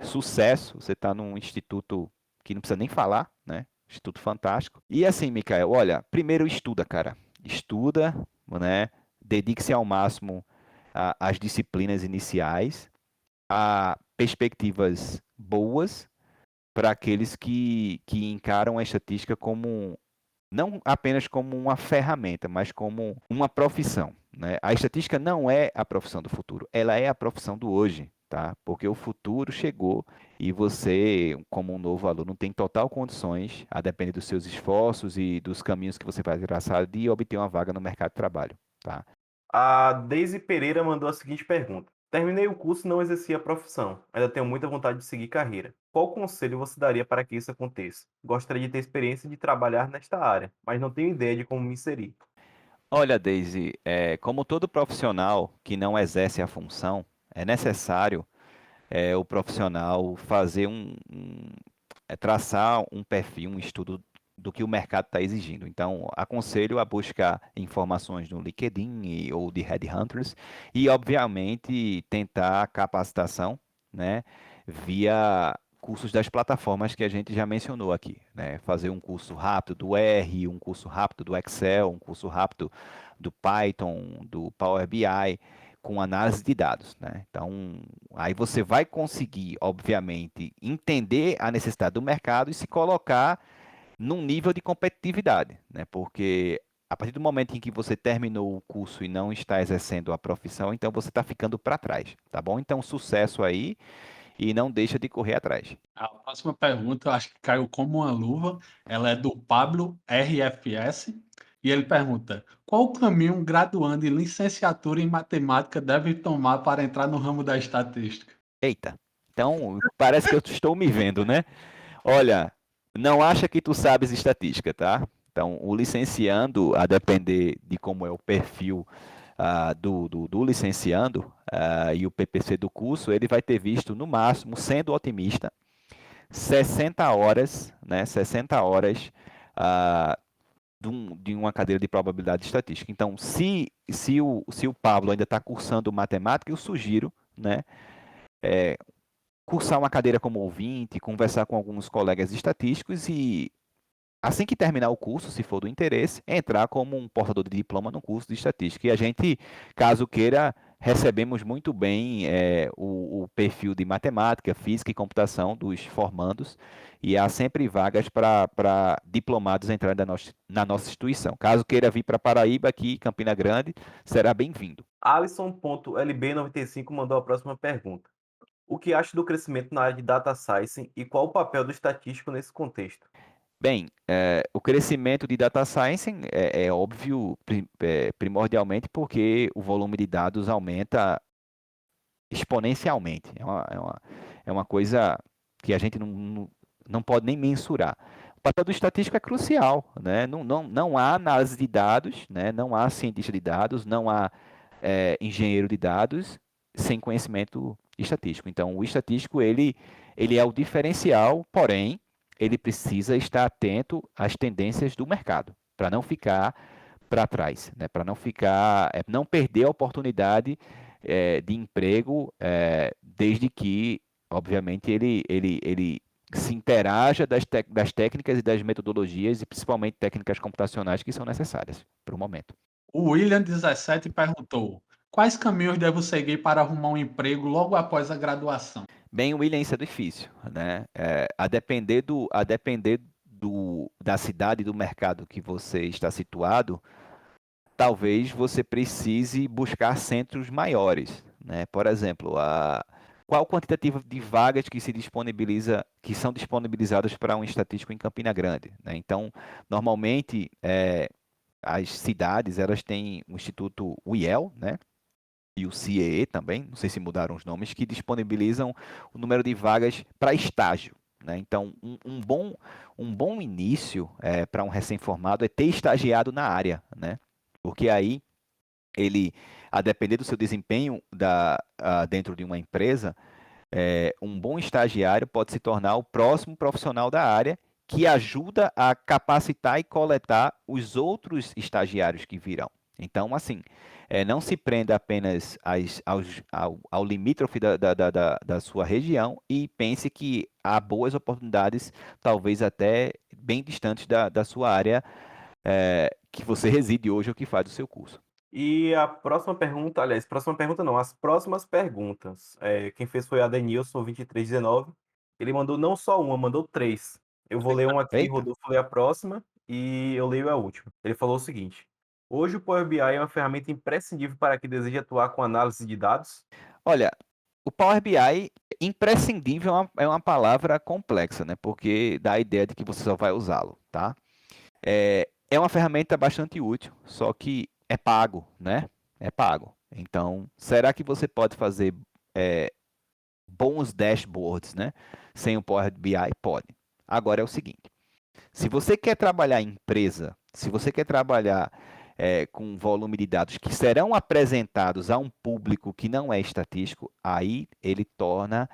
sucesso. Você está num instituto que não precisa nem falar, né? Instituto fantástico. E assim, Micael, olha, primeiro estuda, cara. Estuda, né? Dedique-se ao máximo às disciplinas iniciais, a perspectivas boas para aqueles que encaram a estatística como não apenas como uma ferramenta, mas como uma profissão, né? A estatística não é a profissão do futuro, ela é a profissão do hoje, tá? Porque o futuro chegou e você, como um novo aluno, tem total condições, a depender dos seus esforços e dos caminhos que você vai traçar, de obter uma vaga no mercado de trabalho, tá?
A Deise Pereira mandou a seguinte pergunta: terminei o curso e não exerci a profissão. Ainda tenho muita vontade de seguir carreira. Qual conselho você daria para que isso aconteça? Gostaria de ter experiência de trabalhar nesta área, mas não tenho ideia de como me inserir.
Olha, Daisy, como todo profissional que não exerce a função, é necessário o profissional fazer traçar um perfil, um estudo do que o mercado está exigindo. Então, aconselho a buscar informações no LinkedIn ou de headhunters e, obviamente, tentar a capacitação, né, via cursos das plataformas que a gente já mencionou aqui, né? Fazer um curso rápido do R, um curso rápido do Excel, um curso rápido do Python, do Power BI, com análise de dados, né? Então, aí você vai conseguir, obviamente, entender a necessidade do mercado e se colocar num nível de competitividade, né? Porque A partir do momento em que você terminou o curso e não está exercendo a profissão, então você está ficando para trás, tá bom? Então, sucesso aí e não deixa de correr atrás.
A próxima pergunta, eu acho que caiu como uma luva. Ela é do Pablo RFS e ele pergunta: qual o caminho um graduando em licenciatura em matemática deve tomar para entrar no ramo da estatística?
Eita, então parece que eu estou me vendo, né? Olha, não acha que tu sabes estatística, tá? Então, o licenciando, a depender de como é o perfil do licenciando e o PPC do curso, ele vai ter visto, no máximo, sendo otimista, 60 horas, né? 60 horas de uma cadeira de probabilidade estatística. Então, se o Pablo ainda está cursando matemática, eu sugiro, né? Cursar uma cadeira como ouvinte, conversar com alguns colegas estatísticos e, assim que terminar o curso, se for do interesse, entrar como um portador de diploma no curso de estatística. E a gente, caso queira, recebemos muito bem o perfil de matemática, física e computação dos formandos e há sempre vagas para diplomados entrarem na nossa instituição. Caso queira vir para Paraíba, aqui em Campina Grande, será bem-vindo.
Alisson.lb95 mandou a próxima pergunta. O que acha do crescimento na área de data science e qual o papel do estatístico nesse contexto?
Bem, o crescimento de data science é óbvio, primordialmente porque o volume de dados aumenta exponencialmente. É uma coisa que a gente não pode nem mensurar. O papel do estatístico é crucial, né? Não há análise de dados, né? Não há cientista de dados, não há engenheiro de dados sem conhecimento estatístico. Então, o estatístico ele é o diferencial, porém, ele precisa estar atento às tendências do mercado, para não ficar para trás, né? Para não perder a oportunidade de emprego, desde que, obviamente, ele se interaja das técnicas e das metodologias, e principalmente técnicas computacionais que são necessárias para o momento.
O William17 perguntou: quais caminhos devo seguir para arrumar um emprego logo após a graduação?
Bem, William, isso é difícil, né? A depender da cidade e do mercado que você está situado, talvez você precise buscar centros maiores, né? Por exemplo, qual o quantitativo de vagas que são disponibilizadas para um estatístico em Campina Grande, né? Então, normalmente, as cidades elas têm o Instituto UIEL, né? E o CIEE também, não sei se mudaram os nomes, que disponibilizam o número de vagas para estágio, né? Então, um bom início para um recém-formado é ter estagiado na área, né? Porque aí ele, a depender do seu desempenho dentro de uma empresa, um bom estagiário pode se tornar o próximo profissional da área que ajuda a capacitar e coletar os outros estagiários que virão. Então, assim, não se prenda apenas ao limítrofe da sua região e pense que há boas oportunidades, talvez até bem distantes da sua área que você reside hoje ou que faz o seu curso.
E a próxima pergunta, aliás, próxima pergunta não, as próximas perguntas. Quem fez foi a Denilson2319. Ele mandou não só uma, mandou 3. Eu vou ler uma aqui,
Eita.
Rodolfo lê a próxima e eu leio a última. Ele falou o seguinte: hoje o Power BI é uma ferramenta imprescindível para quem deseja atuar com análise de dados?
Olha, o Power BI imprescindível é uma palavra complexa, né? Porque dá a ideia de que você só vai usá-lo, tá? É uma ferramenta bastante útil, só que é pago, né? É pago. Então, será que você pode fazer bons dashboards, né? Sem o Power BI? Pode. Agora é o seguinte: se você quer trabalhar em empresa, se você quer trabalhar com volume de dados que serão apresentados a um público que não é estatístico, aí ele torna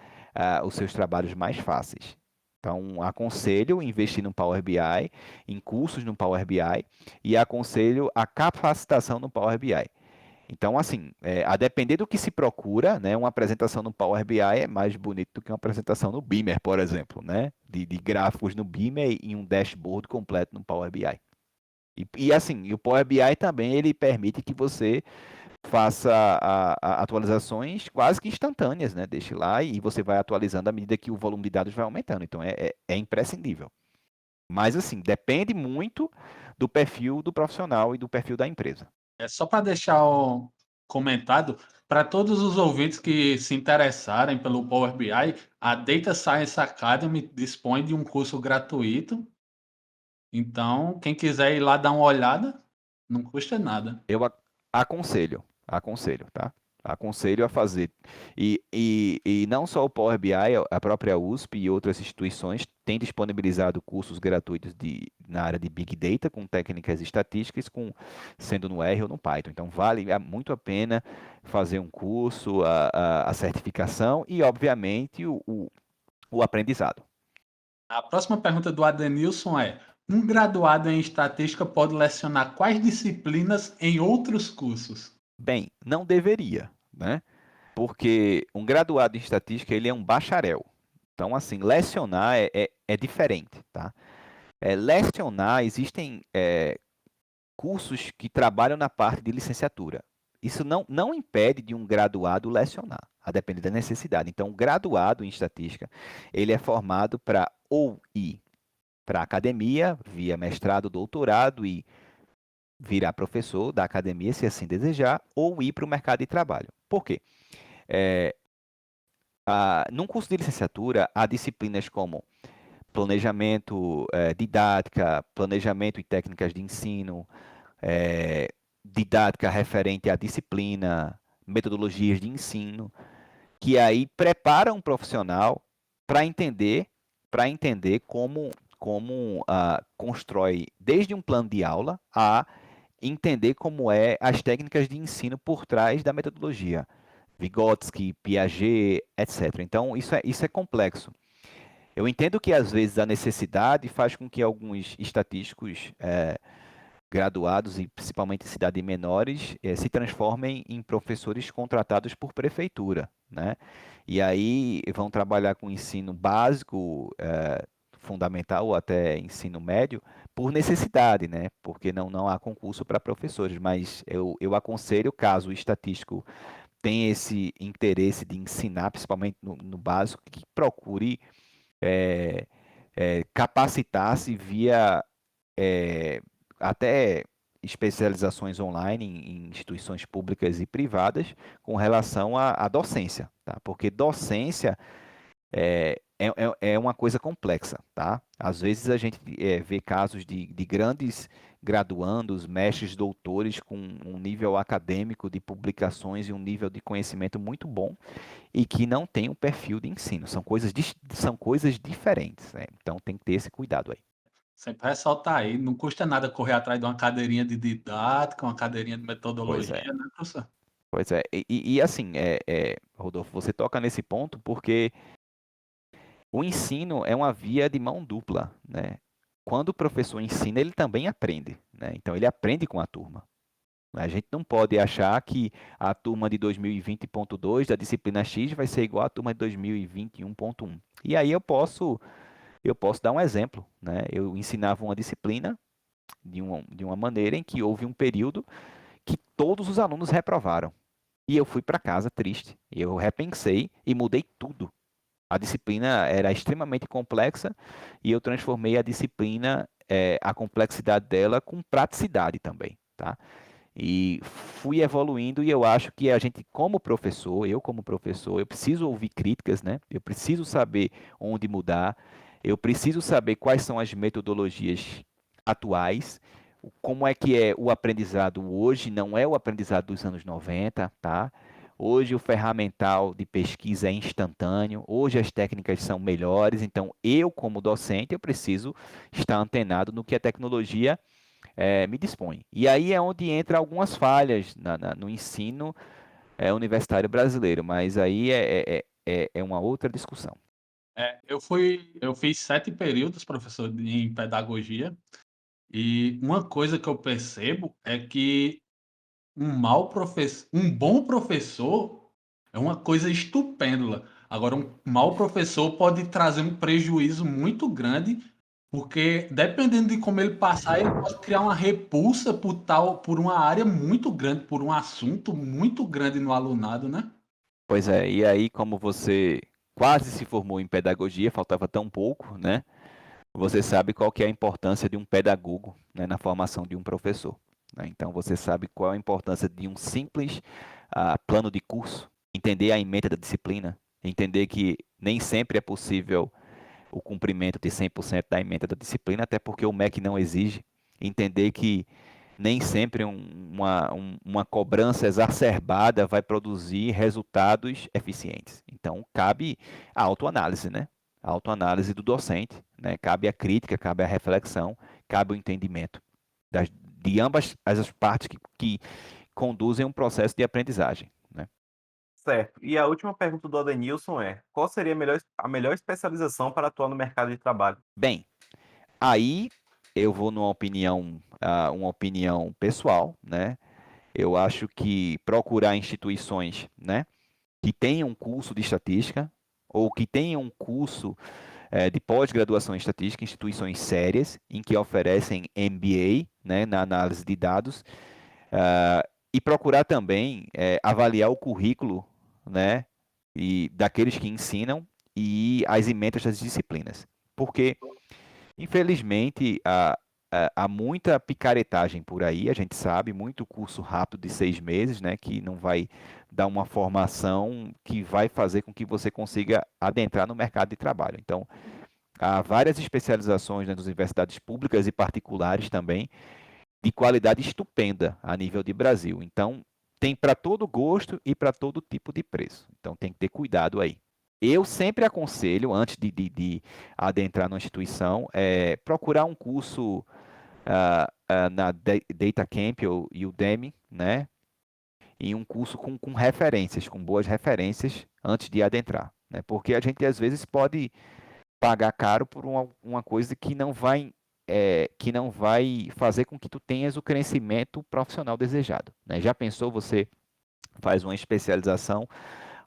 os seus trabalhos mais fáceis. Então, aconselho investir no Power BI, em cursos no Power BI, e aconselho a capacitação no Power BI. Então, assim, a depender do que se procura, né, uma apresentação no Power BI é mais bonito do que uma apresentação no Beamer, por exemplo, né? De gráficos no Beamer e um dashboard completo no Power BI. E o Power BI também ele permite que você faça atualizações quase que instantâneas, né? Deixe lá e você vai atualizando à medida que o volume de dados vai aumentando. Então, é imprescindível. Mas, assim, depende muito do perfil do profissional e do perfil da empresa.
É só para deixar comentado, para todos os ouvintes que se interessarem pelo Power BI, a Data Science Academy dispõe de um curso gratuito. Então, quem quiser ir lá dar uma olhada, não custa nada.
Eu aconselho, tá? Aconselho a fazer. E não só o Power BI, a própria USP e outras instituições têm disponibilizado cursos gratuitos na área de Big Data, com técnicas estatísticas, sendo no R ou no Python. Então, vale muito a pena fazer um curso, a certificação e, obviamente, o aprendizado.
A próxima pergunta do Adenilson é: um graduado em estatística pode lecionar quais disciplinas em outros cursos?
Bem, não deveria, né? Porque um graduado em estatística, ele é um bacharel. Então, assim, lecionar é diferente, tá? Lecionar, existem cursos que trabalham na parte de licenciatura. Isso não impede de um graduado lecionar, a depender da necessidade. Então, o graduado em estatística, ele é formado para ou ir para a academia, via mestrado, doutorado e virar professor da academia, se assim desejar, ou ir para o mercado de trabalho. Por quê? Num curso de licenciatura, há disciplinas como planejamento, didática, planejamento e técnicas de ensino, didática referente à disciplina, metodologias de ensino, que aí preparam um profissional para entender como constrói desde um plano de aula a entender como é as técnicas de ensino por trás da metodologia. Vygotsky, Piaget, etc. Então, isso é complexo. Eu entendo que, às vezes, a necessidade faz com que alguns estatísticos graduados, e principalmente em cidades menores, se transformem em professores contratados por prefeitura, né? E aí vão trabalhar com ensino básico, fundamental ou até ensino médio, por necessidade, né? Porque não há concurso para professores. Mas eu aconselho, caso o estatístico tem esse interesse de ensinar, principalmente no básico, que procure capacitar-se via até especializações online em instituições públicas e privadas com relação à docência, tá? Porque docência é uma coisa complexa, tá? Às vezes a gente vê casos de grandes graduandos, mestres, doutores com um nível acadêmico de publicações e um nível de conhecimento muito bom e que não tem um perfil de ensino. São coisas diferentes, né? Então tem que ter esse cuidado aí.
Sempre ressaltar aí, não custa nada correr atrás de uma cadeirinha de didática, uma cadeirinha de
Pois
metodologia,
é.
né, professor?
Pois é. E assim, Rodolfo, você toca nesse ponto porque o ensino é uma via de mão dupla, né? Quando o professor ensina, ele também aprende, né? Então ele aprende com a turma. A gente não pode achar que a turma de 2020.2 da disciplina X vai ser igual à turma de 2021.1. E aí eu posso dar um exemplo, né? Eu ensinava uma disciplina de uma maneira em que houve um período que todos os alunos reprovaram. E eu fui para casa triste. Eu repensei e mudei tudo. A disciplina era extremamente complexa e eu transformei a disciplina, a complexidade dela com praticidade também, tá? E fui evoluindo e eu acho que a gente, como professor, eu preciso ouvir críticas, né? Eu preciso saber onde mudar, eu preciso saber quais são as metodologias atuais, como é que é o aprendizado hoje, não é o aprendizado dos anos 90, tá? Hoje o ferramental de pesquisa é instantâneo, hoje as técnicas são melhores, então eu, como docente, eu preciso estar antenado no que a tecnologia me dispõe. E aí é onde entra algumas falhas no ensino universitário brasileiro, mas aí é uma outra discussão.
Eu fiz 7 períodos, professor, em pedagogia, e uma coisa que eu percebo é que um bom professor é uma coisa estupenda. Agora, um mau professor pode trazer um prejuízo muito grande, porque dependendo de como ele passar, ele pode criar uma repulsa por uma área muito grande, por um assunto muito grande no alunado, né?
Pois é, e aí como você quase se formou em pedagogia, faltava tão pouco, né? você sabe qual que é a importância de um pedagogo, né, na formação de um professor, né? Então, você sabe qual a importância de um simples plano de curso, entender a ementa da disciplina, entender que nem sempre é possível o cumprimento de 100% da ementa da disciplina, até porque o MEC não exige, entender que nem sempre uma cobrança exacerbada vai produzir resultados eficientes. Então, cabe a autoanálise, né? A autoanálise do docente, né? Cabe a crítica, cabe a reflexão, cabe o entendimento de ambas as partes que conduzem um processo de aprendizagem, né?
Certo. E a última pergunta do Adenilson é: qual seria a melhor especialização para atuar no mercado de trabalho?
Bem, aí eu vou numa opinião, uma opinião pessoal, né? Eu acho que procurar instituições, né, que tenham um curso de estatística ou que tenham um curso de pós-graduação em estatística, instituições sérias, em que oferecem MBA, né, na análise de dados, e procurar também avaliar o currículo, né, e daqueles que ensinam e as ementas das disciplinas. Porque, infelizmente, há muita picaretagem por aí, a gente sabe, muito curso rápido de 6 meses, né, que não vai dar uma formação que vai fazer com que você consiga adentrar no mercado de trabalho. Então, há várias especializações, né, nas universidades públicas e particulares também, de qualidade estupenda a nível de Brasil. Então, tem para todo gosto e para todo tipo de preço. Então, tem que ter cuidado aí. Eu sempre aconselho, antes de adentrar numa instituição, procurar um curso na Data Camp ou Udemy, né? E um curso com referências, com boas referências antes de adentrar, né? Porque a gente às vezes pode pagar caro por uma coisa que não vai fazer com que tu tenhas o crescimento profissional desejado, né? Já pensou, você faz uma especialização,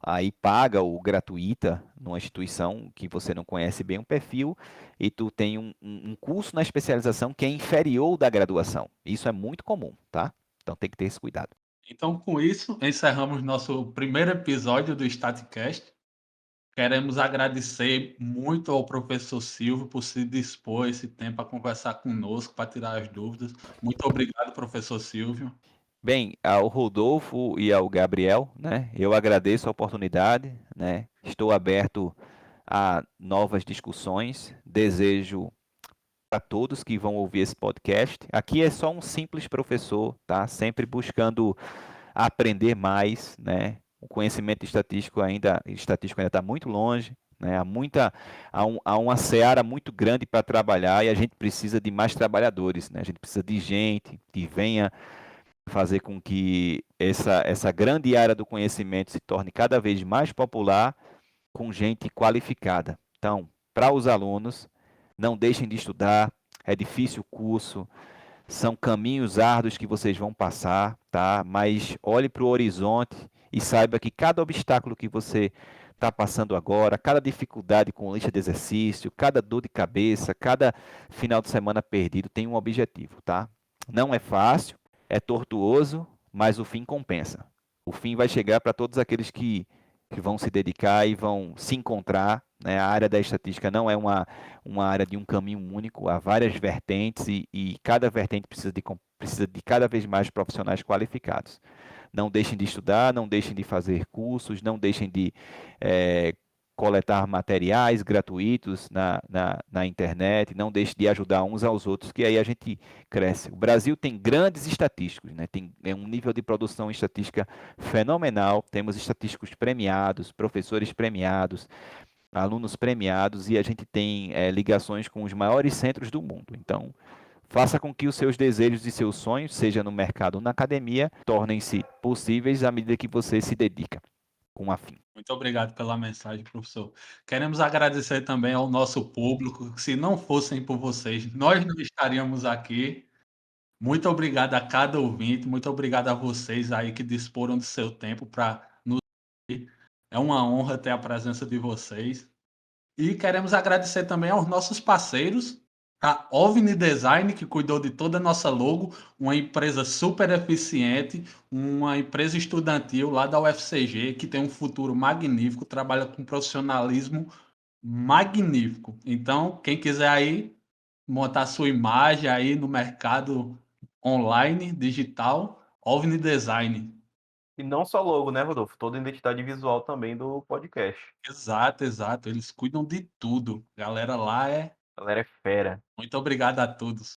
aí paga ou gratuita numa instituição que você não conhece bem o perfil, e tu tem um curso na especialização que é inferior da graduação. Isso é muito comum, tá? Então tem que ter esse cuidado.
Então, com isso, encerramos nosso primeiro episódio do StatCast. Queremos agradecer muito ao professor Silvio por se dispor esse tempo a conversar conosco, para tirar as dúvidas. Muito obrigado, professor Silvio.
Bem, ao Rodolfo e ao Gabriel, né? Eu agradeço a oportunidade, né? Estou aberto a novas discussões. Desejo a todos que vão ouvir esse podcast. Aqui é só um simples professor, tá? Sempre buscando aprender mais, né? O conhecimento estatístico ainda está muito longe, né? Há uma seara muito grande para trabalhar e a gente precisa de mais trabalhadores, né? A gente precisa de gente que venha fazer com que essa grande área do conhecimento se torne cada vez mais popular com gente qualificada. Então, para os alunos, não deixem de estudar, é difícil o curso, são caminhos árduos que vocês vão passar, tá? Mas olhe para o horizonte e saiba que cada obstáculo que você está passando agora, cada dificuldade com lista de exercício, cada dor de cabeça, cada final de semana perdido tem um objetivo, tá? Não é fácil, é tortuoso, mas o fim compensa. O fim vai chegar para todos aqueles que vão se dedicar e vão se encontrar, né? A área da estatística não é uma área de um caminho único, há várias vertentes e cada vertente precisa de cada vez mais profissionais qualificados. Não deixem de estudar, não deixem de fazer cursos, não deixem de coletar materiais gratuitos na internet, não deixem de ajudar uns aos outros, que aí a gente cresce. O Brasil tem grandes estatísticos, né? Tem um nível de produção estatística fenomenal, temos estatísticos premiados, professores premiados, alunos premiados, e a gente tem ligações com os maiores centros do mundo. Então, faça com que os seus desejos e seus sonhos, seja no mercado ou na academia, tornem-se possíveis à medida que você se dedica com afinco.
Muito obrigado pela mensagem, professor. Queremos agradecer também ao nosso público. Se não fossem por vocês, nós não estaríamos aqui. Muito obrigado a cada ouvinte, muito obrigado a vocês aí que disporam do seu tempo para nos ouvir. É uma honra ter a presença de vocês. E queremos agradecer também aos nossos parceiros, a OVNI Design, que cuidou de toda a nossa logo, uma empresa super eficiente, uma empresa estudantil lá da UFCG, que tem um futuro magnífico, trabalha com profissionalismo magnífico. Então, quem quiser aí, montar sua imagem aí no mercado online, digital, OVNI Design.
E não só logo, né, Rodolfo? Toda a identidade visual também do podcast.
Exato, exato. Eles cuidam de tudo. Galera lá é.
A galera é fera.
Muito obrigado a todos.